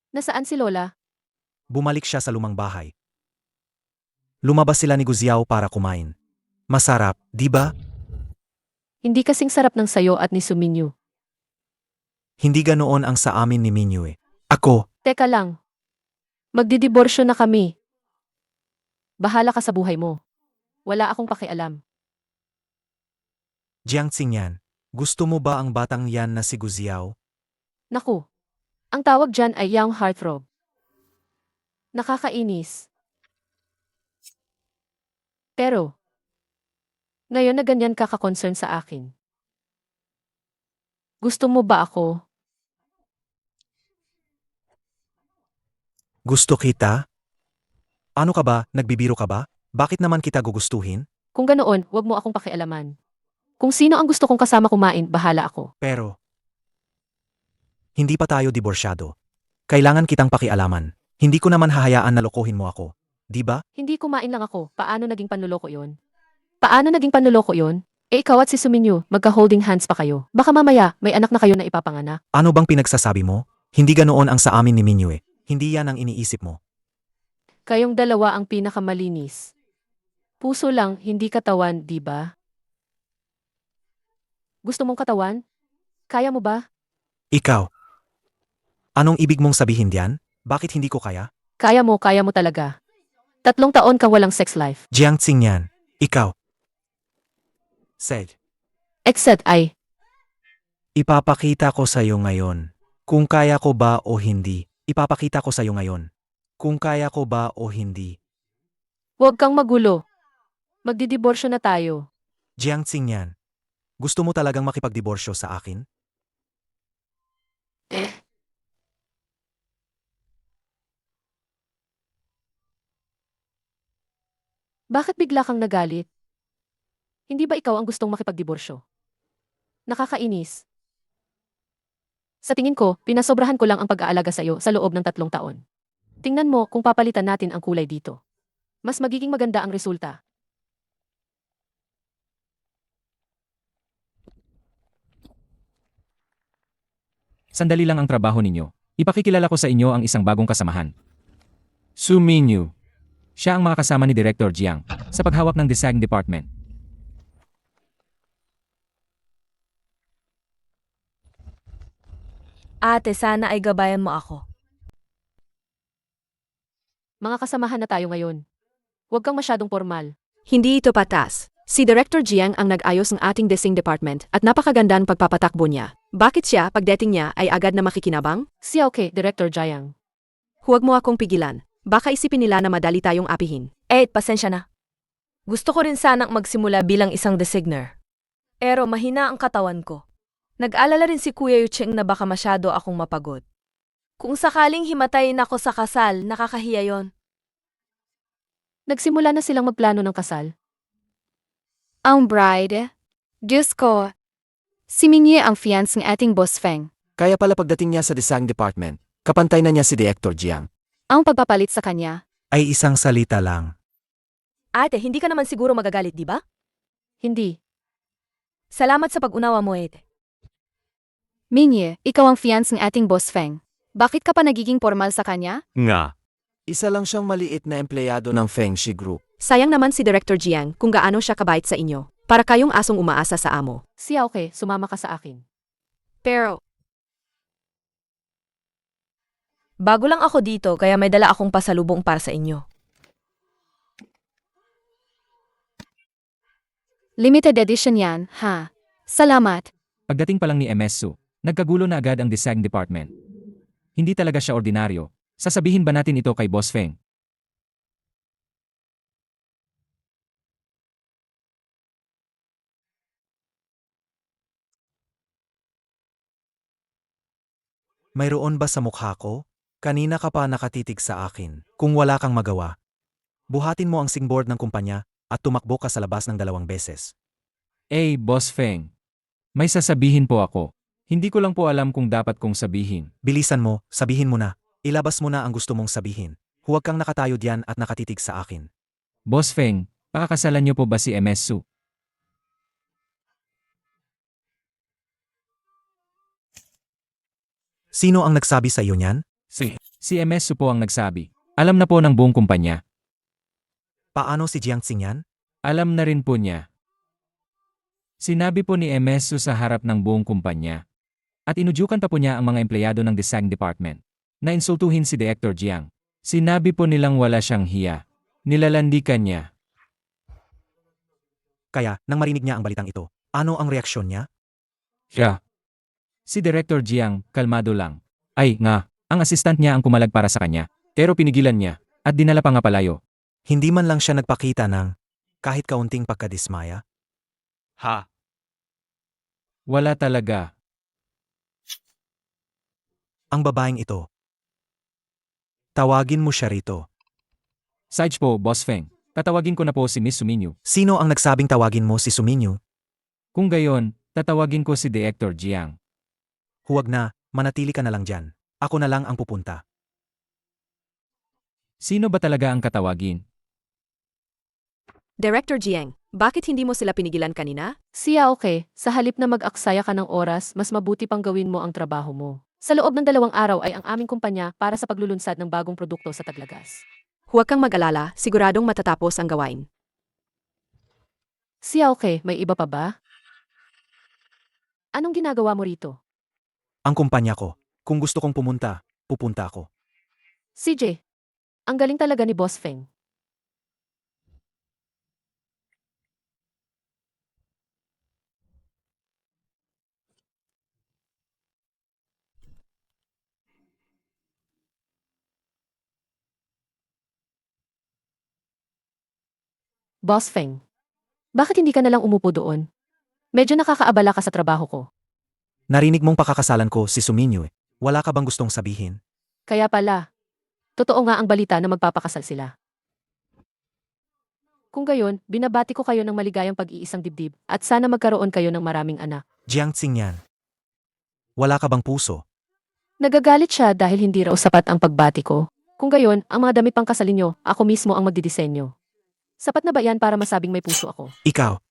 Nasaan si Lola? Bumalik siya sa lumang bahay. Lumabas sila ni Guziao para kumain. Masarap, di ba? Hindi kasing sarap ng sayo at ni Suminyo. Hindi ganoon ang sa amin ni Minyo eh. Ako, Teka lang. Magdidiborsyo na kami. Bahala ka sa buhay mo. Wala akong pakialam. Jiangxing yan. Gusto mo ba ang batang yan na si Guziao? Naku. Ang tawag dyan ay young heartthrob. Nakakainis. Pero, ngayon na ganyan ka ka-concern sa akin. Gusto mo ba ako? Gusto kita? Ano ka ba, nagbibiro ka ba? Bakit naman kita gugustuhin? Kung ganoon, wag mo akong pakialaman. Kung sino ang gusto kong kasama kumain, bahala ako. Pero, hindi pa tayo diborsyado. Kailangan kitang pakialaman. Hindi ko naman hahayaan na lokohin mo ako. Di ba? Hindi kumain lang ako. Paano naging panloloko yon? Paano naging panloloko yon? Ikaw at si Suminyo, magka-holding hands pa kayo. Baka mamaya, may anak na kayo na ipapanganak. Ano bang pinagsasabi mo? Hindi ganoon ang sa amin ni Minyo eh. Hindi yan ang iniisip mo. Kayong dalawa ang pinakamalinis. Puso lang, hindi katawan, di ba? Gusto mong katawan? Kaya mo ba? Ikaw. Anong ibig mong sabihin diyan? Bakit hindi ko kaya? Kaya mo talaga. 3 taon kang walang sex life. Jiangxing yan. Ikaw. Said. Except ay, Ipapakita ko sa'yo ngayon. Kung kaya ko ba o hindi. Ipapakita ko sa'yo ngayon. Kung kaya ko ba o hindi. huwag kang magulo. Magdidiborsyo na tayo. Jiangxing yan. Gusto mo talagang makipagdiborsyo sa akin? Bakit bigla kang nagalit? Hindi ba ikaw ang gustong makipagdiborsyo? Nakakainis. Sa tingin ko, pinasobrahan ko lang ang pag-aalaga sa iyo sa loob ng 3 taon. Tingnan mo kung papalitan natin ang kulay dito. Mas magiging maganda ang resulta. Sandali lang ang trabaho ninyo. Ipakikilala ko sa inyo ang isang bagong kasamahan. Su Minyu. Siya ang makakasama ni Director Jiang sa paghawak ng Design Department. Ate, sana ay gabayan mo ako. Mga kasamahan na tayo ngayon. Huwag kang masyadong formal. Hindi ito patas. Si Director Jiang ang nag-ayos ng ating design department at napakagandang pagpapatakbo niya. Bakit siya, pagdating niya, ay agad na makikinabang? Siya okay, Director Jiang. Huwag mo akong pigilan. Baka isipin nila na madali tayong apihin. Pasensya na. Gusto ko rin sanang magsimula bilang isang designer. Pero mahina ang katawan ko. Nag-alala rin si Kuya Yucheng na baka masyado akong mapagod. Kung sakaling himatayin ako sa kasal, nakakahiya yon. Nagsimula na silang magplano ng kasal. Ang bride? Diyos ko. Si Mingye ang fiancé ng ating Boss Feng. Kaya pala pagdating niya sa design department, kapantay na niya si Director Jiang. Ang pagpapalit sa kanya. Ay isang salita lang. Ate, hindi ka naman siguro magagalit, di ba? Hindi. Salamat sa pag-unawa mo, Ate. Mingye, ikaw ang fiancé ng ating Boss Feng. Bakit ka pa nagiging formal sa kanya? Nga. Isa lang siyang maliit na empleyado ng Feng Shi Group. Sayang naman si Director Jiang kung gaano siya kabait sa inyo. Para kayong asong umaasa sa amo. Siya okay, sumama ka sa akin. Pero, bago lang ako dito kaya may dala akong pasalubong para sa inyo. Limited edition yan, ha? Salamat. Pagdating pa lang ni MS Su, nagkagulo na agad ang design department. Hindi talaga siya ordinaryo. Sasabihin ba natin ito kay Boss Feng? Mayroon ba sa mukha ko? Kanina ka pa nakatitig sa akin. Kung wala kang magawa, buhatin mo ang singboard ng kumpanya at tumakbo ka sa labas ng 2 beses. Boss Feng. May sasabihin po ako. Hindi ko lang po alam kung dapat kong sabihin. Bilisan mo, sabihin mo na. Ilabas mo na ang gusto mong sabihin. Huwag kang nakatayo diyan at nakatitig sa akin. Boss Feng, pakakasalan niyo po ba si MS Su? Sino ang nagsabi sa iyo niyan? Si MS Su po ang nagsabi. Alam na po ng buong kumpanya. Paano si Jiangxing yan? Alam na rin po niya. Sinabi po ni MS Su sa harap ng buong kumpanya. At inudyukan pa po niya ang mga empleyado ng design department. Na insultuhin si Director Jiang. Sinabi po nilang wala siyang hiya. Nilalandikan niya. Kaya, nang marinig niya ang balitang ito, ano ang reaksyon niya? Siya. Si Director Jiang, kalmado lang. Ay, nga, ang assistant niya ang kumalag para sa kanya. Pero pinigilan niya, at dinala pa nga palayo. Hindi man lang siya nagpakita ng kahit kaunting pagkadismaya. Ha? Wala talaga. Ang babaeng ito. Tawagin mo siya rito. Sage po, Boss Feng. Tatawagin ko na po si Miss Suminyu. Sino ang nagsabing tawagin mo si Suminyu? Kung gayon, tatawagin ko si Director Jiang. Huwag na, manatili ka na lang dyan. Ako na lang ang pupunta. Sino ba talaga ang katawagin? Director Jiang, bakit hindi mo sila pinigilan kanina? Siya okay, sa halip na mag-aksaya ka ng oras, mas mabuti pang gawin mo ang trabaho mo. Sa loob ng 2 araw ay ang aming kumpanya para sa paglulunsad ng bagong produkto sa Taglagas. Huwag kang mag-alala, siguradong matatapos ang gawain. Siya okay, may iba pa ba? Anong ginagawa mo rito? Ang kumpanya ko. Kung gusto kong pumunta, pupunta ako. CJ, ang galing talaga ni Boss Feng. Boss Feng, bakit hindi ka nalang umupo doon? Medyo nakakaabala ka sa trabaho ko. Narinig mong pakakasalan ko si Suminyu. Wala ka bang gustong sabihin? Kaya pala, totoo nga ang balita na magpapakasal sila. Kung gayon, binabati ko kayo ng maligayang pag-iisang dibdib at sana magkaroon kayo ng maraming anak. Jiangxing yan. Wala ka bang puso? Nagagalit siya dahil hindi raw sapat ang pagbati ko. Kung gayon, ang mga damit pang kasalin nyo, ako mismo ang magdidisenyo. Sapat na ba yan para masabing may puso ako? Ikaw.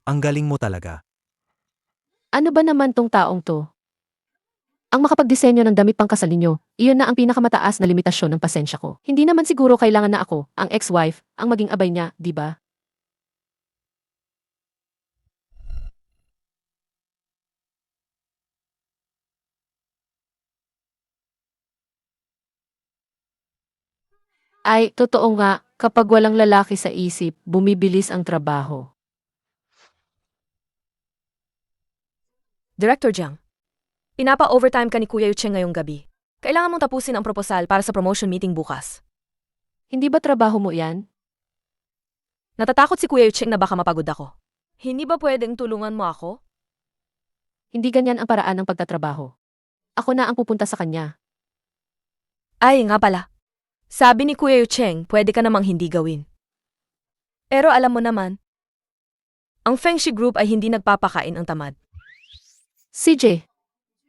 Ang galing mo talaga. Ano ba naman tong taong to? Ang makapagdisenyo ng damit pang kasalin nyo, iyon na ang pinakamataas na limitasyon ng pasensya ko. Hindi naman siguro kailangan na ako, ang ex-wife, ang maging abay niya, di ba? Ay, totoo nga, kapag walang lalaki sa isip, bumibilis ang trabaho. Director Jiang, pinapa-overtime ka ni Kuya Yucheng ngayong gabi. Kailangan mong tapusin ang proposal para sa promotion meeting bukas. Hindi ba trabaho mo yan? Natatakot si Kuya Yucheng na baka mapagod ako. Hindi ba pwedeng tulungan mo ako? Hindi ganyan ang paraan ng pagtatrabaho. Ako na ang pupunta sa kanya. Ay, nga pala. Sabi ni Kuya Yucheng, pwede ka namang hindi gawin. Pero alam mo naman, ang Feng Shi Group ay hindi nagpapakain ang tamad. CJ,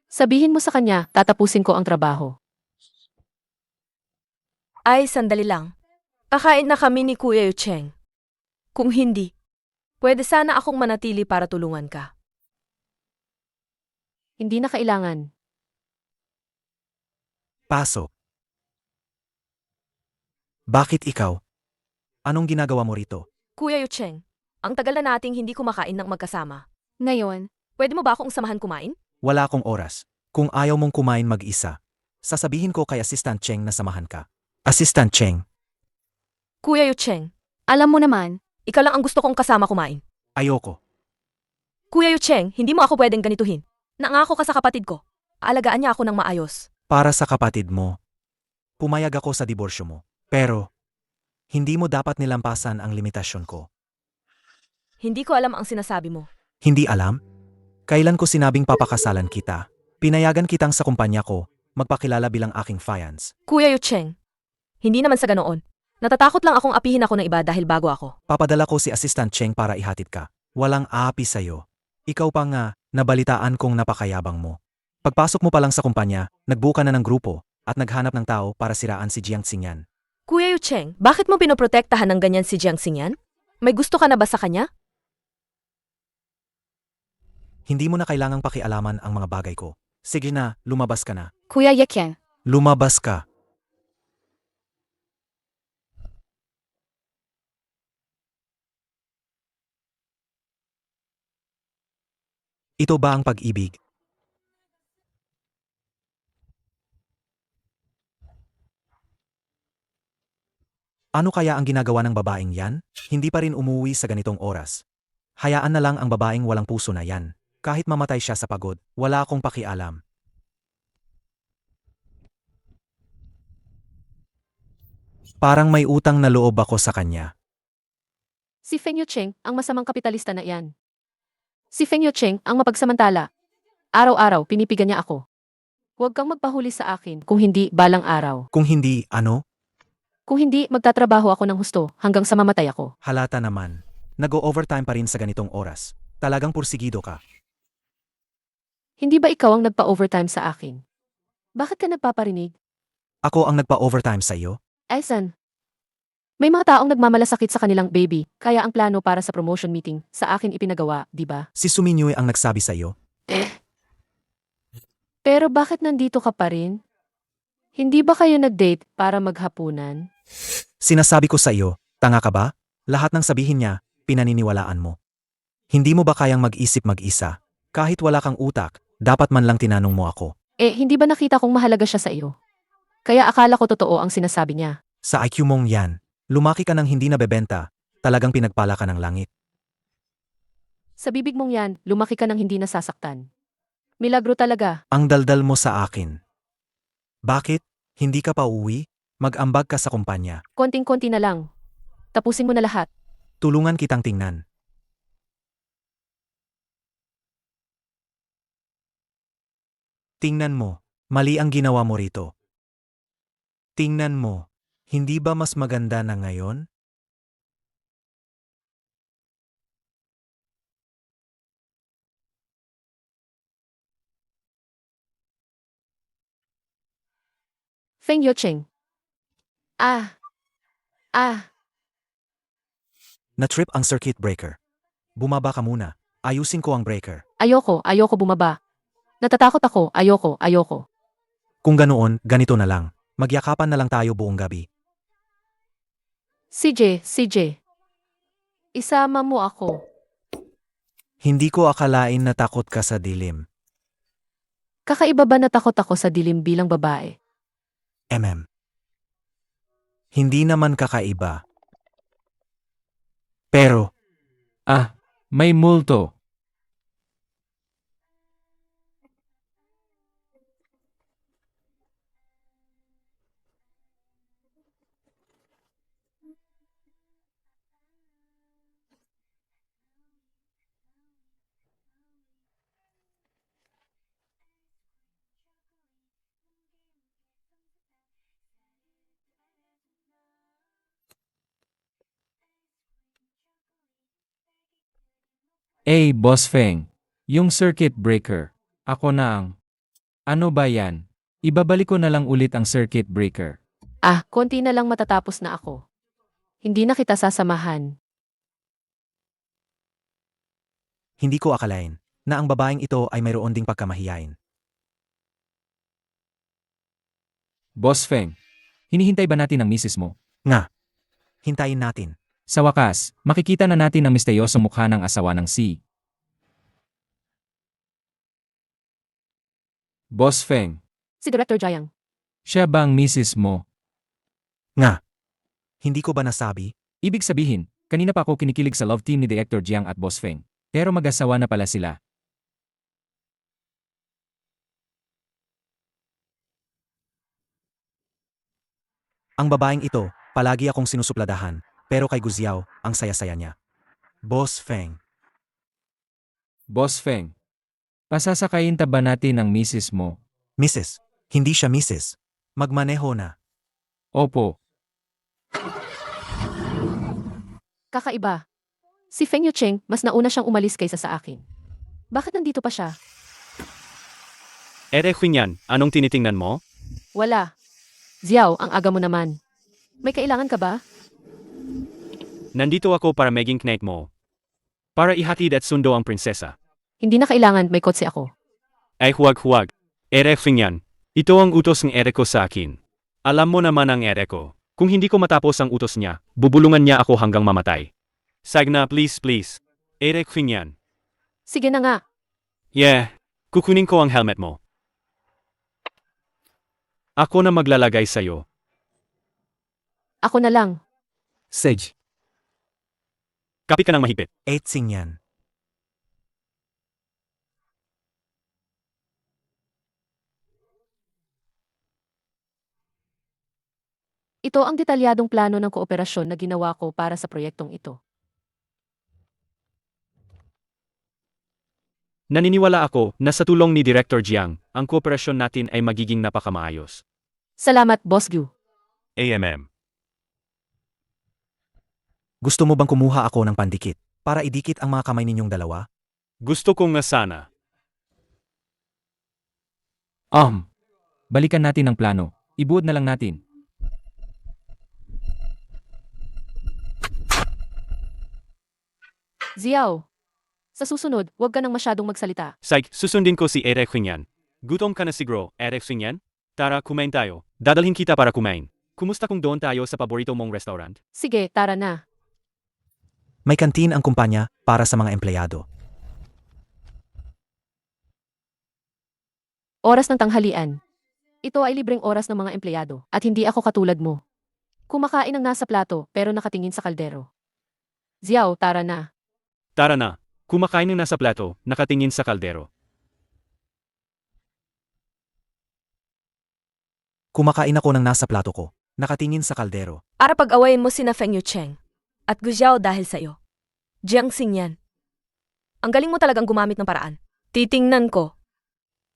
sabihin mo sa kanya, tatapusin ko ang trabaho. Ay, sandali lang. Kakain na kami ni Kuya Yucheng. Kung hindi, pwede sana akong manatili para tulungan ka. Hindi na kailangan. Pasok. Bakit ikaw? Anong ginagawa mo rito? Kuya Yucheng, ang tagal na nating hindi kumakain ng magkasama. Ngayon, Pwede mo ba akong samahan kumain? Wala akong oras. Kung ayaw mong kumain mag-isa, sasabihin ko kay Assistant Cheng na samahan ka. Assistant Cheng, Kuya Yucheng, alam mo naman, ikaw lang ang gusto kong kasama kumain. ayoko. Kuya Yucheng, hindi mo ako pwedeng ganituhin. Nangako ka sa kapatid ko. Aalagaan niya ako ng maayos. Para sa kapatid mo, pumayag ako sa diborsyo mo. Pero, hindi mo dapat nilampasan ang limitasyon ko. Hindi ko alam ang sinasabi mo. Hindi alam? Kailan ko sinabing papakasalan kita? Pinayagan kitang sa kumpanya ko, magpakilala bilang aking fiance. Kuya Yucheng, hindi naman sa ganoon. Natatakot lang akong apihin ako ng iba dahil bago ako. Papadala ko si Assistant Cheng para ihatid ka. Walang aapi sa'yo. Ikaw pa nga, nabalitaan kong napakayabang mo. Pagpasok mo pa lang sa kumpanya, nagbuo ka na ng grupo, at naghanap ng tao para siraan si Jiang Xingyan. Kuya Yucheng, bakit mo pinoprotektahan ng ganyan si Jiang Xingyan? May gusto ka na ba sa kanya? Hindi mo na kailangang pakialaman ang mga bagay ko. Sige na, lumabas ka na. Kuya Yucheng, Lumabas ka. Ito ba ang pag-ibig? Ano kaya ang ginagawa ng babaeng yan? Hindi pa rin umuwi sa ganitong oras. Hayaan na lang ang babaeng walang puso na yan. Kahit mamatay siya sa pagod, wala akong pakialam. Parang may utang na loob ako sa kanya. Si Feng Yucheng, ang masamang kapitalista na iyan. Si Feng Yucheng, ang mapagsamantala. Araw-araw, pinipigan niya ako. Huwag kang magpahuli sa akin, kung hindi, balang araw. Kung hindi, ano? Kung hindi, magtatrabaho ako ng husto hanggang sa mamatay ako. Halata naman. Nag-o-overtime pa rin sa ganitong oras. Talagang pursigido ka. Hindi ba ikaw ang nagpa-overtime sa akin? Bakit ka nagpaparinig? Ako ang nagpa-overtime sa iyo? Esan. May mga taong nagmamalasakit sa kanilang baby, kaya ang plano para sa promotion meeting sa akin ipinagawa, di ba? Si Suminyoy ang nagsabi sa iyo? Pero bakit nandito ka pa rin? Hindi ba kayo nag-date para maghapunan? Sinasabi ko sa iyo, tanga ka ba? Lahat ng sabihin niya, pinaniniwalaan mo. Hindi mo ba kayang mag-isip mag-isa? Kahit wala kang utak, dapat man lang tinanong mo ako. Hindi ba nakita kong mahalaga siya sa iyo? Kaya akala ko totoo ang sinasabi niya. Sa IQ mong yan, lumaki ka ng hindi nabebenta, talagang pinagpala ka ng langit. Sa bibig mong yan, lumaki ka ng hindi nasasaktan. Milagro talaga. Ang daldal mo sa akin. Bakit? Hindi ka pa uwi? Mag-ambag ka sa kumpanya. Konting-konti na lang. Tapusin mo na lahat. Tulungan kitang tingnan. Tingnan mo, mali ang ginawa mo rito. Tingnan mo, hindi ba mas maganda na ngayon? Feng Yucheng. Na-trip ang circuit breaker. Bumaba ka muna. Ayusin ko ang breaker. Ayoko bumaba. Natatakot ako, ayoko. Kung ganoon, ganito na lang. Magyakapan na lang tayo buong gabi. CJ. Isama mo ako. Hindi ko akalain na takot ka sa dilim. Kakaiba ba natakot ako sa dilim bilang babae? Hindi naman kakaiba. Pero, May multo. Boss Feng. Yung circuit breaker. Ako na ang... Ano ba yan? Ibabalik ko na lang ulit ang circuit breaker. Konti na lang matatapos na ako. Hindi na kita sasamahan. Hindi ko akalain na ang babaeng ito ay mayroon ding pagkamahiyain. Boss Feng, hinihintay ba natin ang misis mo? Hintayin natin. Sa wakas, makikita na natin ang misteryosong mukha ng asawa ng si. Boss Feng, Si Director Jiang. siya ba ang misis mo? Hindi ko ba nasabi? Ibig sabihin, kanina pa ako kinikilig sa love team ni Director Jiang at Boss Feng. Pero mag-asawa na pala sila. Ang babaeng ito, palagi akong sinusupladahan, pero kay Guziao, ang saya-saya niya. Boss Feng, Boss Feng, pasasakayin ta ba natin ang misis mo? Mrs. Hindi siya Mrs. Magmaneho na. Opo, Kakaiba. Si Feng Yucheng, mas nauna siyang umalis kaysa sa akin. Bakit nandito pa siya? Quinyan, anong tinitingnan mo? Wala. Xiao, ang aga mo naman. May kailangan ka ba? Nandito ako para maging knight mo. Para ihatid at sundo ang prinsesa. Hindi na kailangan, may kotse ako. Ay huwag. Quinyan, ito ang utos ng ere ko sa akin. Alam mo naman ang ere ko. Kung hindi ko matapos ang utos niya, bubulungan niya ako hanggang mamatay. Sagna, please. Quinyan. Sige na nga. Yeah, kukunin ko ang helmet mo. Ako na maglalagay sa'yo. Ako na lang. Sage. Kapit ka ng mahigpit. Etsing yan. Ito ang detalyadong plano ng kooperasyon na ginawa ko para sa proyektong ito. Naniniwala ako na sa tulong ni Director Jiang, ang kooperasyon natin ay magiging napakamaayos. Salamat, Boss Gu. AMM. Gusto mo bang kumuha ako ng pandikit para idikit ang mga kamay ninyong dalawa? Gusto kong nga sana. balikan natin ang plano. Ibuod na lang natin. Xiao. Sa susunod, huwag ka nang masyadong magsalita. Susundin ko si Quinyan. Gutom ka na siguro, Quinyan? Tara, kumain tayo. Dadalhin kita para kumain. Kumusta kung doon tayo sa paborito mong restaurant? Sige, tara na. May kantin ang kumpanya para sa mga empleyado. Oras ng tanghalian. Ito ay libreng oras ng mga empleyado at hindi ako katulad mo. Kumakain ng nasa plato pero nakatingin sa kaldero. Xiao, tara na. Tara na. Kumakain ng nasa plato, nakatingin sa kaldero. Kumakain ako ng nasa plato ko, nakatingin sa kaldero. Para pag-awayin mo sina Feng Yucheng at Guziao dahil sa'yo. Jiang Xingyan. Ang galing mo talagang gumamit ng paraan. Titingnan ko.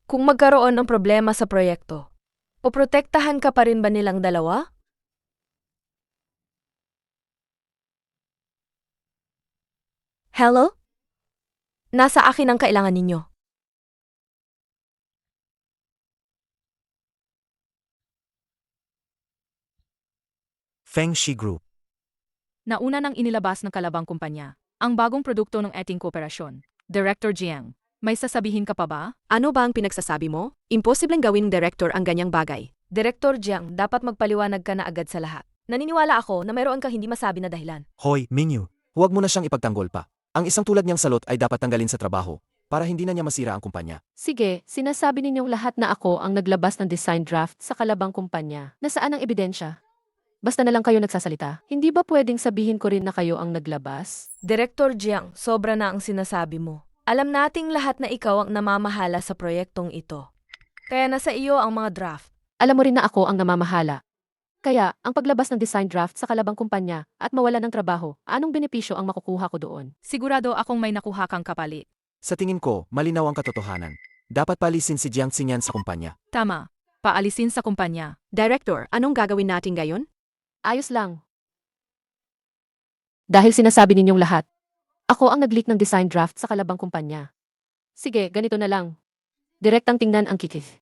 Kung magkaroon ng problema sa proyekto, poprotektahan ka pa rin ba nilang dalawa? Hello? Nasa akin ang kailangan ninyo. Feng Shi Group. Nauna nang inilabas ng kalabang kumpanya ang bagong produkto ng ating kooperasyon. Director Jiang, may sasabihin ka pa ba? Ano ba ang pinagsasabi mo? Imposibleng gawin ng director ang ganyang bagay. Director Jiang, dapat magpaliwanag ka na agad sa lahat. Naniniwala ako na mayroon kang hindi masabi na dahilan. Hoy, Minyu, huwag mo na siyang ipagtanggol pa. Ang isang tulad niyang salot ay dapat tanggalin sa trabaho para hindi na niya masira ang kumpanya. Sige, sinasabi ninyong lahat na ako ang naglabas ng design draft sa kalabang kumpanya. Nasaan ang ebidensya? Basta na lang kayo nagsasalita. Hindi ba pwedeng sabihin ko rin na kayo ang naglabas? Director Jiang, sobra na ang sinasabi mo. Alam nating lahat na ikaw ang namamahala sa proyektong ito. Kaya nasa iyo ang mga draft. Alam mo rin na ako ang namamahala. Kaya, ang paglabas ng design draft sa kalabang kumpanya at mawala ng trabaho, anong benepisyo ang makukuha ko doon? Sigurado akong may nakuha kang kapalit. Sa tingin ko, malinaw ang katotohanan. Dapat palisin si Jiang Xingyan sa kumpanya. Tama. Paalisin sa kumpanya. Director, anong gagawin natin ngayon? Ayos lang. Dahil sinasabi ninyong lahat, Ako ang nag-leak ng design draft sa kalabang kumpanya. Sige, ganito na lang. Direktang tingnan ang kikis.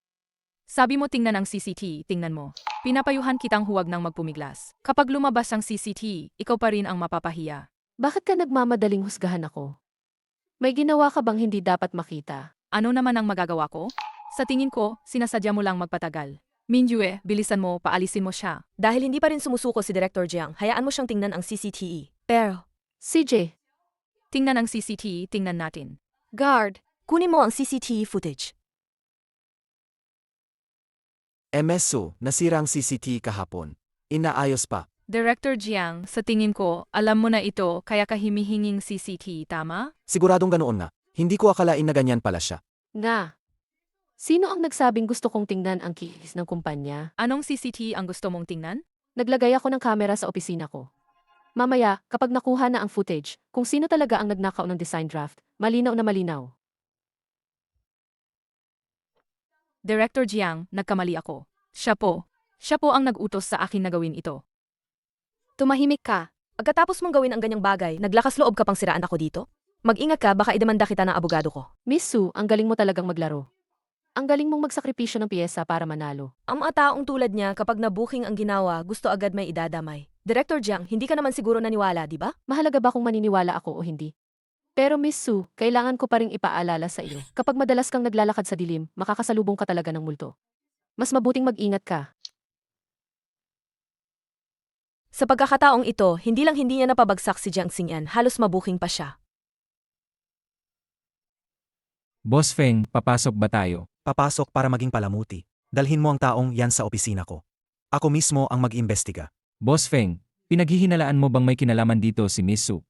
Sabi mo tingnan ang CCT, tingnan mo. Pinapayuhan kitang huwag nang magpumiglas. Kapag lumabas ang CCT, ikaw pa rin ang mapapahiya. Bakit ka nagmamadaling husgahan ako? May ginawa ka bang hindi dapat makita? Ano naman ang magagawa ko? Sa tingin ko, sinasadya mo lang magpatagal. Minjue, bilisan mo, paalisin mo siya. Dahil hindi pa rin sumusuko si Director Jiang, hayaan mo siyang tingnan ang CCTE. Pero, CJ, Tingnan ang CCT, tingnan natin. guard, kunin mo ang CCTE footage. MSU, nasira ang CCTV kahapon. Inaayos pa. Director Jiang, sa tingin ko, alam mo na ito kaya ka humihinging CCT, tama? Siguradong ganoon na. Hindi ko akalain na ganyan pala siya. nga. Sino ang nagsabing gusto kong tingnan ang kikis ng kumpanya? Anong CCT ang gusto mong tingnan? Naglagay ako ng kamera sa opisina ko. Mamaya, kapag nakuha na ang footage, kung sino talaga ang nagnakaw ng design draft, malinaw na malinaw. Director Jiang, nagkamali ako. Siya po ang nag-utos sa akin na gawin ito. Tumahimik ka. Pagkatapos mong gawin ang ganyang bagay, naglakas loob ka pang siraan ako dito? Mag-ingat ka, baka idemanda kita ng abogado ko. Miss Sue, ang galing mo talagang maglaro. Ang galing mong magsakripisyo ng piyesa para manalo. Ang mga taong tulad niya, kapag nabuking ang ginawa, gusto agad may idadamay. Director Jiang, hindi ka naman siguro naniwala, di ba? Mahalaga ba kung maniniwala ako o hindi? Pero Miss Sue, kailangan ko pa ring ipaalala sa iyo. Kapag madalas kang naglalakad sa dilim, makakasalubong ka talaga ng multo. Mas mabuting mag-ingat ka. Sa pagkakataong ito, hindi niya napabagsak si Jiang Xingyan, halos mabuking pa siya. Boss Feng, papasok ba tayo? Papasok para maging palamuti. Dalhin mo ang taong yan sa opisina ko. Ako mismo ang mag-imbestiga. Boss Feng, pinaghihinalaan mo bang may kinalaman dito si Miss Su?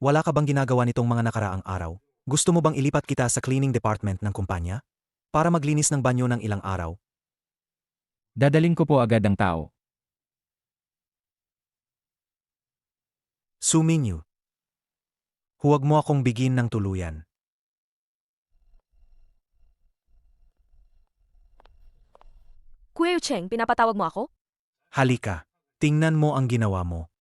Wala ka bang ginagawa nitong mga nakaraang araw? Gusto mo bang ilipat kita sa cleaning department ng kumpanya? Para maglinis ng banyo ng ilang araw? Dadaling ko po agad ang tao. Suminyo. Huwag mo akong bigin ng tuluyan. Kuya Yu Cheng, pinapatawag mo ako? Halika. Tingnan mo ang ginawa mo.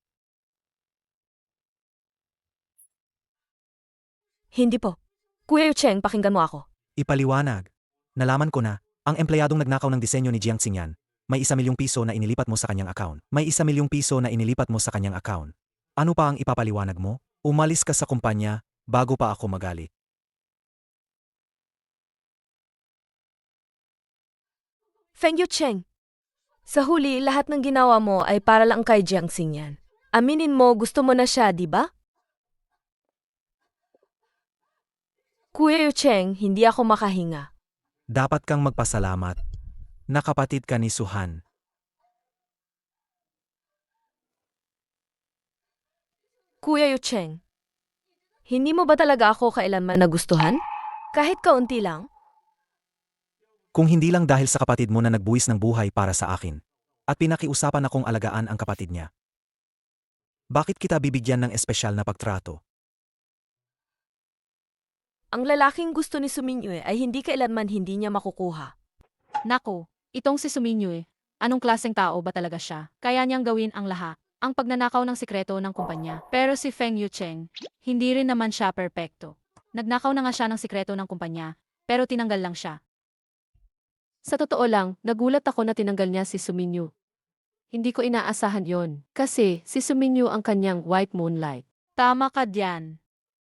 Hindi po. Kuya Yu Cheng, pakinggan mo ako. Ipaliwanag. Nalaman ko na, ang empleyadong nagnakaw ng disenyo ni Jiang Xingyan, may 1 milyong piso na inilipat mo sa kanyang account. May 1 milyong piso na inilipat mo sa kanyang account. Ano pa ang ipapaliwanag mo? Umalis ka sa kumpanya, bago pa ako magalit. Feng Yu Cheng, sa huli, lahat ng ginawa mo ay para lang kay Jiang Xingyan. Aminin mo, gusto mo na siya, di ba? Kuya Yu Cheng, hindi ako makahinga. Dapat kang magpasalamat. Nakapatid ka ni Suhan. Kuya Yu Cheng, hindi mo ba talaga ako kailanman nagustuhan? Kahit kaunti lang? Kung hindi lang dahil sa kapatid mo na nagbuwis ng buhay para sa akin, at pinakiusapan akong alagaan ang kapatid niya. Bakit kita bibigyan ng espesyal na pagtrato? Ang lalaking gusto ni Suminyo ay hindi kailanman hindi niya makukuha. Nako, itong si Suminyo Anong klaseng tao ba talaga siya? Kaya niyang gawin ang lahat. Ang pagnanakaw ng sikreto ng kumpanya. Pero si Feng Yu Cheng, hindi rin naman siya perpekto. Nagnakaw na nga siya ng sikreto ng kumpanya, pero tinanggal lang siya. Sa totoo lang, nagulat ako na tinanggal niya si Suminyo. Hindi ko inaasahan yon, kasi si Suminyo ang kanyang white moonlight. Tama ka diyan.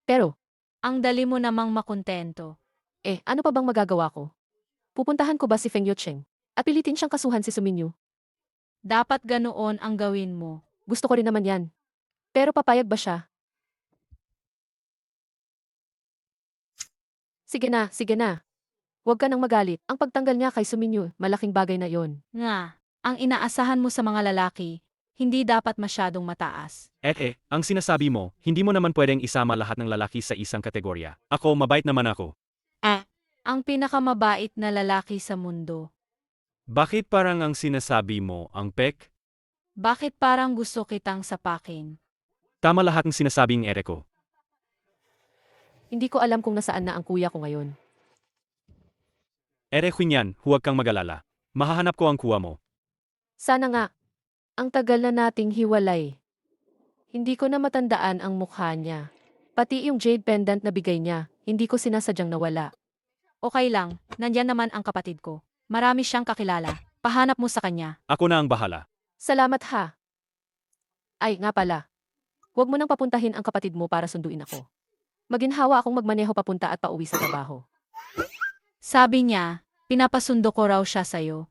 Pero, Ang dali mo namang makontento. ano pa bang magagawa ko? Pupuntahan ko ba si Feng Yucheng at pilitin siyang kasuhan si Suminyo? Dapat ganoon ang gawin mo. Gusto ko rin naman yan. Pero papayag ba siya? Sige na. Huwag ka nang magalit. Ang pagtanggal niya kay Suminyo, malaking bagay na yon. Nga, ang inaasahan mo sa mga lalaki, hindi dapat masyadong mataas. Ang sinasabi mo, hindi mo naman pwedeng isama lahat ng lalaki sa isang kategorya. Ako, mabait naman ako. Ang pinakamabait na lalaki sa mundo. Bakit parang ang sinasabi mo, ang pek? Bakit parang gusto kitang sapakin? Tama lahat ng sinasabing ere ko. Hindi ko alam kung nasaan na ang kuya ko ngayon. Ere Huinyan, huwag kang mag-alala. Mahahanap ko ang kuwa mo. Sana nga. Ang tagal na nating hiwalay. Hindi ko na matandaan ang mukha niya. Pati yung jade pendant na bigay niya, hindi ko sinasadyang nawala. Okay lang, nandyan naman ang kapatid ko. Marami siyang kakilala. Pahanap mo sa kanya. Ako na ang bahala. Salamat ha. Ay, nga pala. Huwag mo nang papuntahin ang kapatid mo para sunduin ako. Maginhawa akong magmaneho papunta at pauwi sa trabaho. Sabi niya, pinapasundo ko raw siya sa'yo.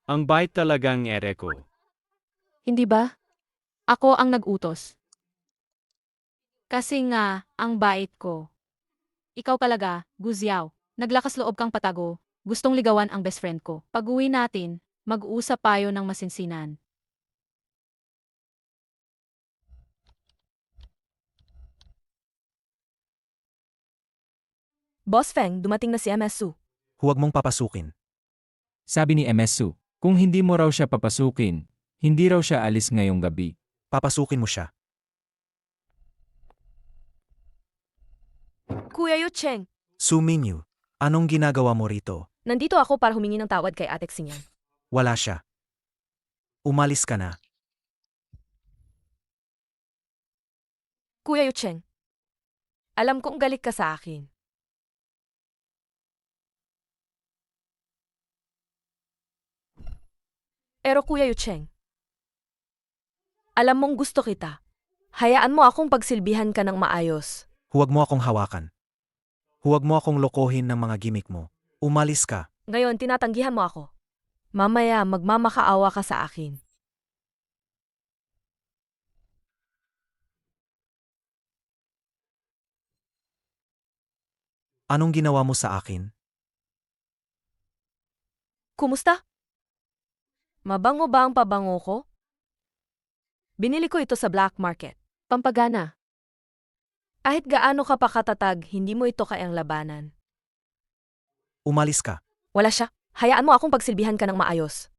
Ang bait talagang ere ko. Hindi ba? Ako ang nag-utos. Kasi nga, ang bait ko. Ikaw talaga, Guzyaw. Naglakas loob kang patago. Gustong ligawan ang best friend ko. Pag-uwi natin, mag-uusap tayo ng masinsinan. Boss Feng, dumating na si MS Su. Huwag mong papasukin. Sabi ni MSU, kung hindi mo raw siya papasukin, hindi raw siya alis ngayong gabi. Papasukin mo siya. Kuya Yu Cheng, Su Minyu, anong ginagawa mo rito? nandito ako para humingi ng tawad kay Ate Xingyan. Wala siya. Umalis ka na. Kuya Yu Cheng, alam kong galit ka sa akin. Pero Kuya Yu Cheng, alam mong gusto kita. Hayaan mo akong pagsilbihan ka ng maayos. Huwag mo akong hawakan. Huwag mo akong lokohin ng mga gimmick mo. Umalis ka. Ngayon, tinatanggihan mo ako. Mamaya, magmamakaawa ka sa akin. Anong ginawa mo sa akin? Kumusta? Mabango ba ang pabango ko? Binili ko ito sa black market. Pampagana. Kahit gaano ka pa katatag, hindi mo ito kayang labanan. Umalis ka. Wala siya. Hayaan mo akong pagsilbihan ka ng maayos.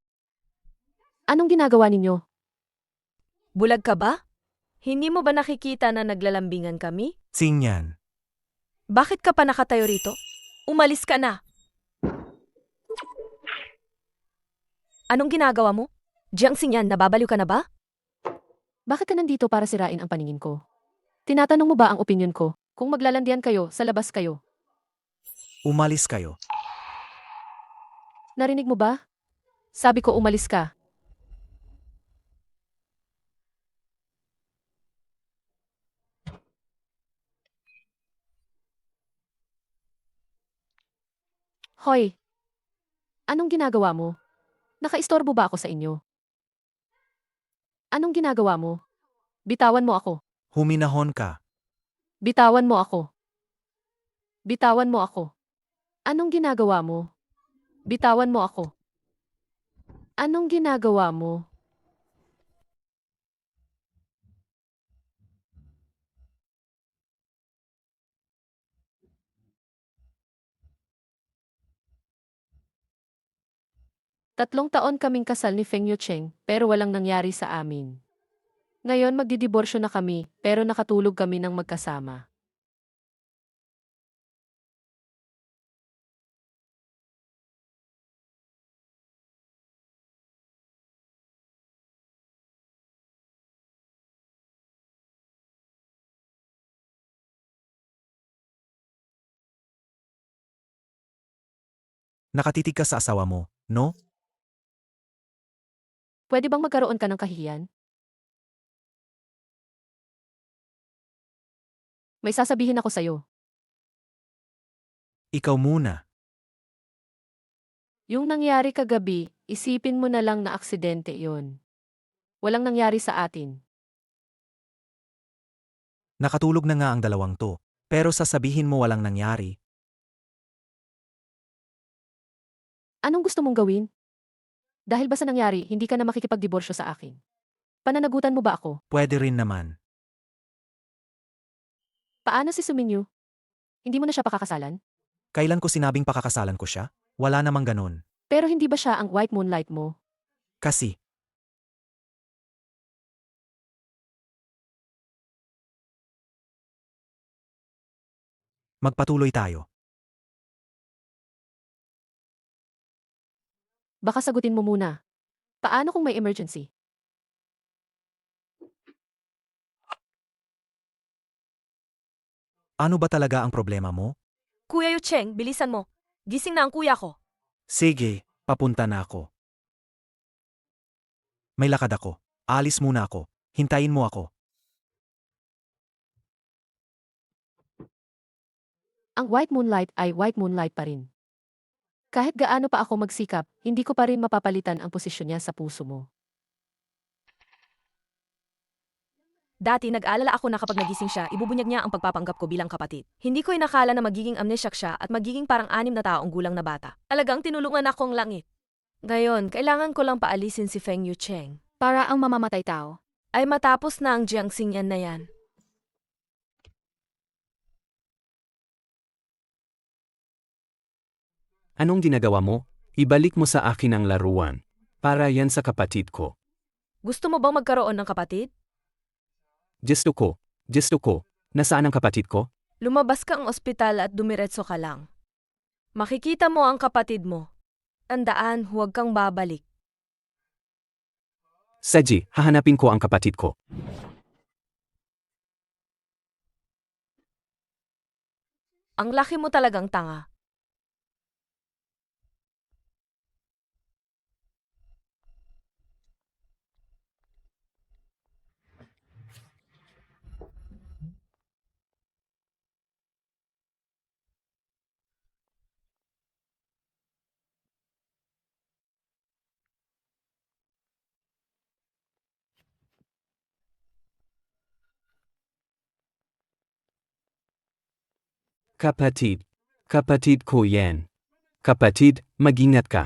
Anong ginagawa ninyo? Bulag ka ba? Hindi mo ba nakikita na naglalambingan kami? Xingyan. Bakit ka pa nakatayo rito? Umalis ka na! Anong ginagawa mo? Jiang Xingyan, nababaliw ka na ba? Bakit ka nandito para sirain ang paningin ko? Tinatanong mo ba ang opinyon ko? Kung maglalandian kayo, sa labas kayo. Umalis kayo. Narinig mo ba? Sabi ko umalis ka. Hoy! Anong ginagawa mo? Nakaistorbo ba ako sa inyo? Anong ginagawa mo? Bitawan mo ako. Huminahon ka. Bitawan mo ako. Bitawan mo ako. Anong ginagawa mo? Bitawan mo ako. Anong ginagawa mo? Tatlong taon kaming kasal ni Feng Yucheng pero walang nangyari sa amin. Ngayon magdidiborsyo na kami pero nakatulog kami ng magkasama. Nakatitig ka sa asawa mo, no? Pwede bang magkaroon ka ng kahihiyan? May sasabihin ako sa'yo. Ikaw muna. Yung nangyari kagabi, isipin mo na lang na aksidente yon. Walang nangyari sa atin. Nakatulog na nga ang dalawang to. Pero sasabihin mo walang nangyari. Anong gusto mong gawin? Dahil ba sa nangyari, hindi ka na makikipagdiborsyo sa akin? Pananagutan mo ba ako? Pwede rin naman. Paano si Suminyu? Hindi mo na siya pakakasalan? Kailan ko sinabing pakakasalan ko siya? Wala namang ganon. Pero hindi ba siya ang white moonlight mo? Kasi, magpatuloy tayo. Baka sagutin mo muna. Paano kung may emergency? Ano ba talaga ang problema mo? Kuya Yu Cheng, bilisan mo. Gising na ang kuya ko. Sige, papunta na ako. May lakad ako. Alis muna ako. Hintayin mo ako. Ang white moonlight ay white moonlight pa rin. Kahit gaano pa ako magsikap, hindi ko pa rin mapapalitan ang posisyon niya sa puso mo. Dati nag-alala ako na kapag nagising siya, ibubunyag niya ang pagpapanggap ko bilang kapatid. Hindi ko inakala na magiging amnesyak siya at magiging parang 6 na taong gulang na bata. Talagang tinulungan akong langit. Ngayon, kailangan ko lang paalisin si Feng Yu Cheng. Para ang mamamatay tao. Ay matapos na ang Jiangxing yan na yan. Anong ginagawa mo? Ibalik mo sa akin ang laruan. Para yan sa kapatid ko. Gusto mo bang magkaroon ng kapatid? Gusto ko. Nasaan ang kapatid ko? Lumabas ka ang ospital at dumiretso ka lang. Makikita mo ang kapatid mo. Tandaan, huwag kang babalik. Seji, hahanapin ko ang kapatid ko. Ang laki mo talagang tanga. Kapatid ko yan. Kapatid, mag-ingat ka.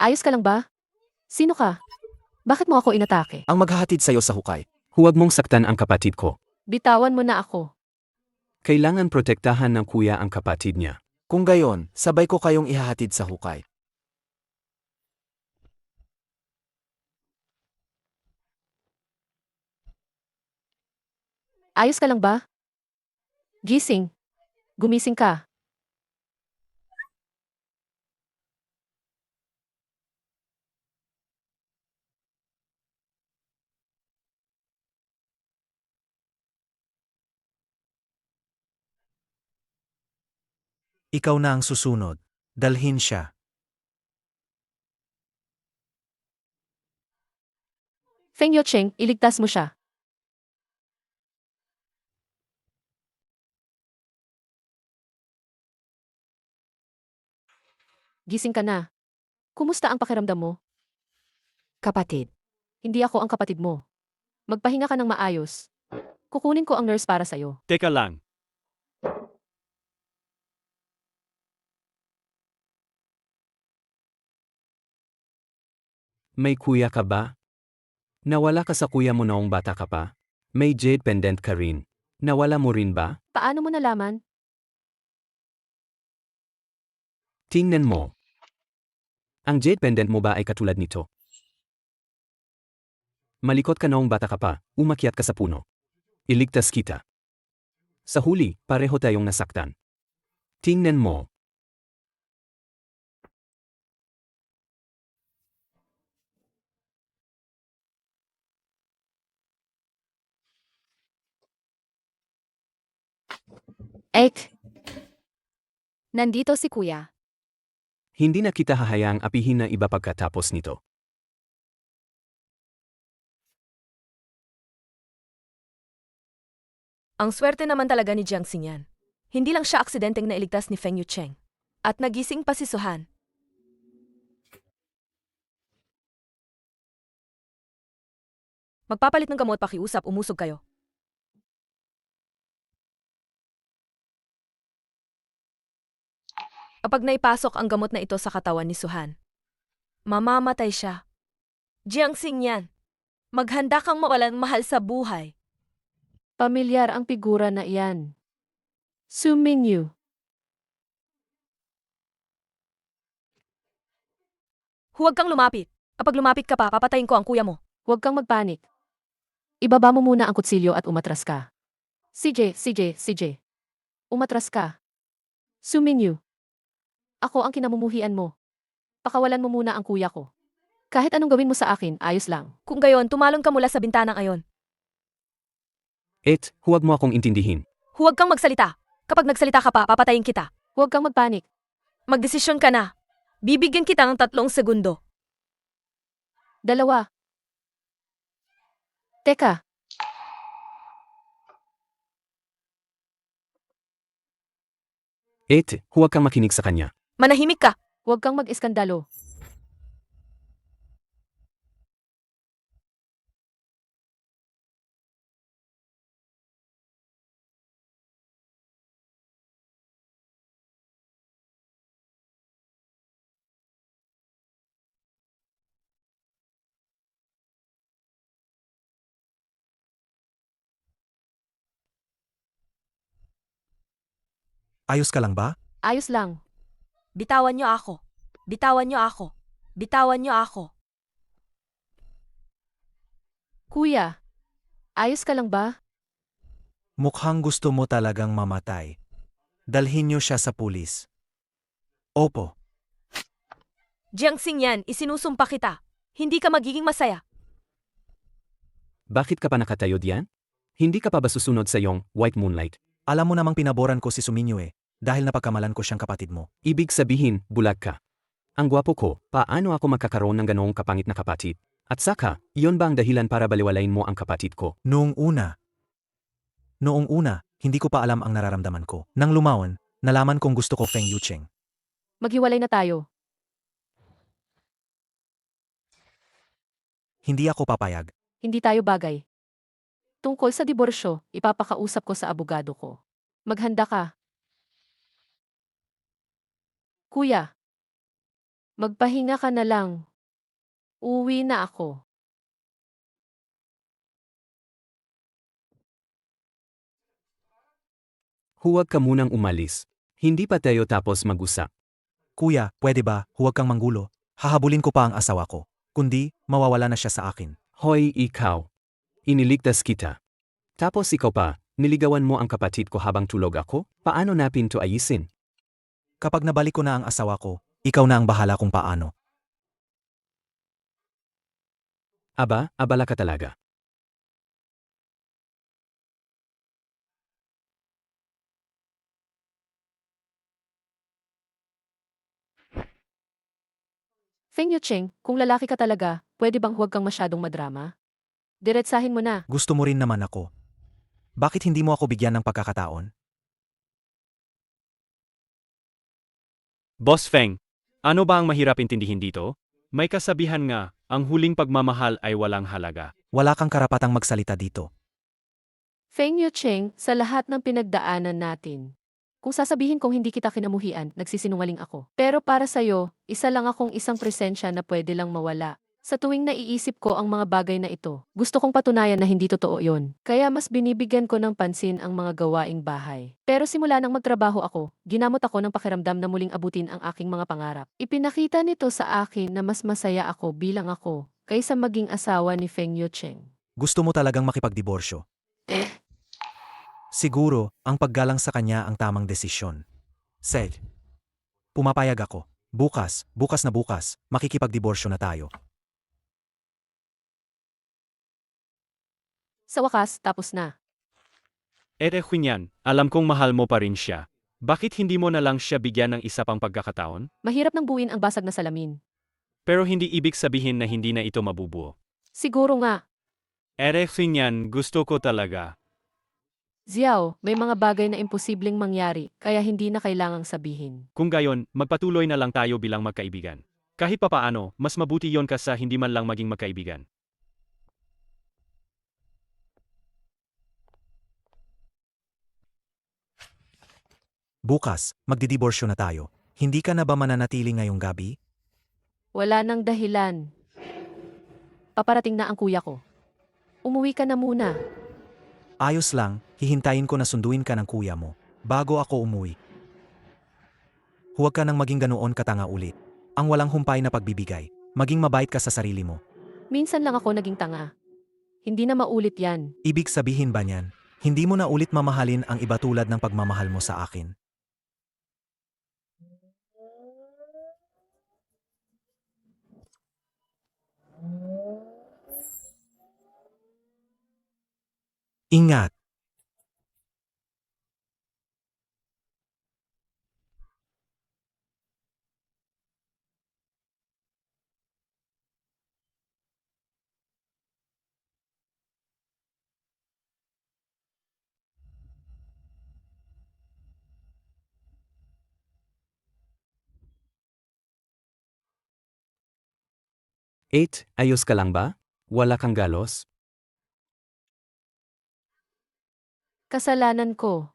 Ayos ka lang ba? Sino ka? Bakit mo ako inatake? Ang maghahatid sa'yo sa hukay. Huwag mong saktan ang kapatid ko. Bitawan mo na ako. Kailangan protektahan ng kuya ang kapatid niya. Kung gayon, sabay ko kayong ihahatid sa hukay. Ayos ka lang ba? Gising. Gumising ka. Ikaw na ang susunod. Dalhin siya. Feng Yu Cheng, iligtas mo siya. Gising ka na. Kumusta ang pakiramdam mo? Kapatid. Hindi ako ang kapatid mo. Magpahinga ka ng maayos. Kukunin ko ang nurse para sa'yo. Teka lang. May kuya ka ba? Nawala ka sa kuya mo noong bata ka pa? May jade pendant ka rin. Nawala mo rin ba? Paano mo nalaman? Tingnan mo. Ang jade pendant mo ba ay katulad nito? Malikot ka noong bata ka pa, umakyat ka sa puno. Iligtas kita. Sa huli, pareho tayong nasaktan. Tingnan mo. Ek, Nandito si kuya. Hindi na kita hahayaang apihin na iba pagkatapos nito. Ang swerte naman talaga ni Jiangxing yan. Hindi lang siya aksidenteng nailigtas ni Feng Yu Cheng. At nagising pa si Suhan. Magpapalit ng gamot, pakiusap, umusog kayo. Kapag naipasok ang gamot na ito sa katawan ni Suhan, mamamatay siya. Jiangxing yan. Maghanda kang mawalan mahal sa buhay. pamilyar ang figura na iyan. Su Mingyu. Huwag kang lumapit. Kapag lumapit ka pa, papatayin ko ang kuya mo. Huwag kang magpanik. Ibaba mo muna ang kutsilyo at umatras ka. CJ. Umatras ka. Su Mingyu. Ako ang kinamumuhian mo. Pakawalan mo muna ang kuya ko. Kahit anong gawin mo sa akin, ayos lang. Kung gayon, tumalon ka mula sa bintanang ayon. Huwag mo akong intindihin. Huwag kang magsalita. Kapag nagsalita ka pa, papatayin kita. Huwag kang magpanik. Magdesisyon ka na. Bibigyan kita ng 3 segundo. 2. Teka, Huwag kang makinig sa kanya. Manahimik ka. huwag kang mag-iskandalo. Ayos ka lang ba? Ayos lang. Bitawan niyo ako. Bitawan niyo ako. Bitawan niyo ako. Kuya, ayos ka lang ba? Mukhang gusto mo talagang mamatay. Dalhin niyo siya sa pulis. Opo. Jiangxing yan, isinusumpa kita. Hindi ka magiging masaya. Bakit ka pa nakatayo diyan? Hindi ka pa ba susunod sa iyong white moonlight? Alam mo namang pinaboran ko si Suminyo dahil napagkamalan ko siyang kapatid mo. Ibig sabihin, bulag ka. Ang gwapo ko, paano ako magkakaroon ng ganoong kapangit na kapatid? At saka, iyon ba ang dahilan para baliwalain mo ang kapatid ko? Noong una, hindi ko pa alam ang nararamdaman ko. Nang lumaon, nalaman kong gusto ko Feng Yucheng. Maghiwalay na tayo. Hindi ako papayag. Hindi tayo bagay. Tungkol sa diborsyo, ipapakausap ko sa abogado ko. Maghanda ka. Kuya, magpahinga ka na lang. Uwi na ako. Huwag ka munang umalis. Hindi pa tayo tapos mag-usap. Kuya, pwede ba, huwag kang manggulo. Hahabulin ko pa ang asawa ko. Kundi, mawawala na siya sa akin. Hoy, ikaw. Iniligtas kita. Tapos ikaw pa, niligawan mo ang kapatid ko habang tulog ako? Paano natin to ayisin? Kapag nabalik ko na ang asawa ko, ikaw na ang bahala kung paano. Abala ka talaga. Feng Yucheng, kung lalaki ka talaga, pwede bang huwag kang masyadong madrama? Diretsahin mo na. Gusto mo rin naman ako. Bakit hindi mo ako bigyan ng pagkakataon? Boss Feng, ano ba ang mahirap intindihin dito? May kasabihan nga, ang huling pagmamahal ay walang halaga. Wala kang karapatang magsalita dito. Feng Yucheng, sa lahat ng pinagdaanan natin. Kung sasabihin kong hindi kita kinamuhian, nagsisinungaling ako. Pero para sa'yo, isa lang akong isang presensya na pwede lang mawala. Sa tuwing naiisip ko ang mga bagay na ito, gusto kong patunayan na hindi totoo yon. Kaya mas binibigyan ko ng pansin ang mga gawaing bahay. Pero simula nang magtrabaho ako, ginamot ako ng pakiramdam na muling abutin ang aking mga pangarap. Ipinakita nito sa akin na mas masaya ako bilang ako, kaysa maging asawa ni Feng Yucheng. Gusto mo talagang makipagdiborsyo. Siguro, ang paggalang sa kanya ang tamang desisyon. Said. Pumapayag ako. Bukas na bukas, makikipagdiborsyo na tayo. Sa wakas, tapos na. Hunyan, alam kong mahal mo pa rin siya. Bakit hindi mo na lang siya bigyan ng isa pang pagkakataon? Mahirap nang buuin ang basag na salamin. Pero hindi ibig sabihin na hindi na ito mabubuo. Siguro nga. Hunyan, gusto ko talaga. Xiao, may mga bagay na imposibleng mangyari, kaya hindi na kailangang sabihin. Kung gayon, magpatuloy na lang tayo bilang magkaibigan. Kahit papaano, mas mabuti yon kaysa hindi man lang maging magkaibigan. Bukas, magdidiborsyo na tayo. Hindi ka na ba mananatili ngayong gabi? Wala nang dahilan. Paparating na ang kuya ko. Umuwi ka na muna. Ayos lang, hihintayin ko na sunduin ka ng kuya mo, bago ako umuwi. Huwag ka nang maging ganoon katanga ulit. Ang walang humpay na pagbibigay. Maging mabait ka sa sarili mo. Minsan lang ako naging tanga. Hindi na maulit yan. Ibig sabihin ba niyan, hindi mo na ulit mamahalin ang iba tulad ng pagmamahal mo sa akin? Ingat! Ayos ka lang ba? Wala kang galos? Kasalanan ko.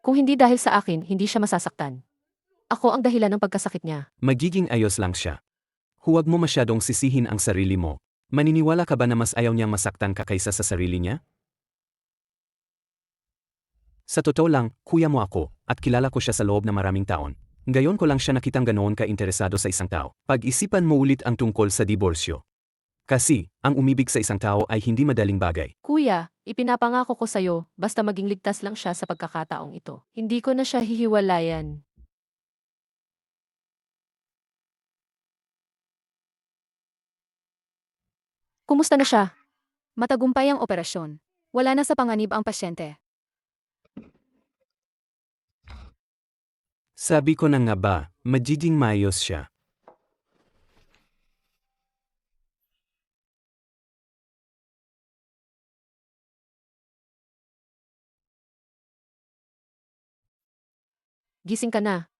Kung hindi dahil sa akin, hindi siya masasaktan. Ako ang dahilan ng pagkasakit niya. Magiging ayos lang siya. Huwag mo masyadong sisihin ang sarili mo. Maniniwala ka ba na mas ayaw niyang masaktan ka kaysa sa sarili niya? Sa totoo lang, kuya mo ako, at kilala ko siya sa loob ng maraming taon. Ngayon ko lang siya nakitang ganoon ka-interesado sa isang tao. Pag-isipan mo ulit ang tungkol sa diborsyo. Kasi, ang umibig sa isang tao ay hindi madaling bagay. Kuya, ipinapangako ko sa'yo, basta maging ligtas lang siya sa pagkakataong ito. Hindi ko na siya hihiwalayan. Kumusta na siya? Matagumpay ang operasyon. Wala na sa panganib ang pasyente. Sabi ko na nga ba, magiging maayos siya. Gising ka na.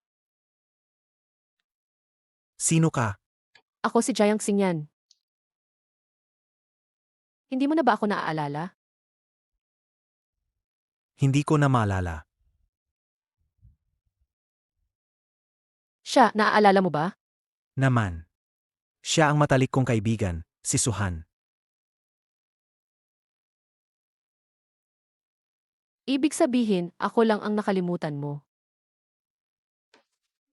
Sino ka? Ako si Jiang Xingyan. Hindi mo na ba ako naaalala? Hindi ko na maalala. Siya, naaalala mo ba? Naman. Siya ang matalik kong kaibigan, si Suhan. Ibig sabihin, ako lang ang nakalimutan mo.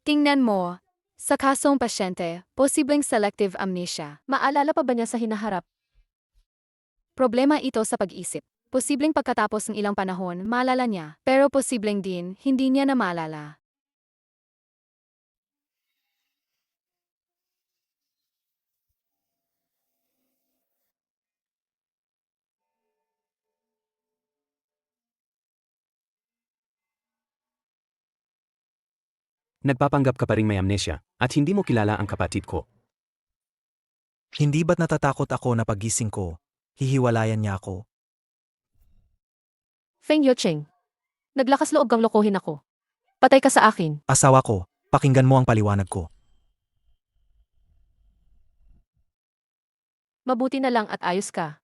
Tingnan mo. Sa kasong pasyente, posibleng selective amnesia. Maalala pa ba niya sa hinaharap? Problema ito sa pag-isip. Posibleng pagkatapos ng ilang panahon, maalala niya. Pero posibleng din, hindi niya na maalala. Nagpapanggap ka pa ring may amnesia, at hindi mo kilala ang kapatid ko. Hindi ba't natatakot ako na pagising ko, hihiwalayan niya ako? Feng Yucheng. Naglakas loob kang lokohin ako. Patay ka sa akin. Asawa ko, pakinggan mo ang paliwanag ko. Mabuti na lang at ayos ka.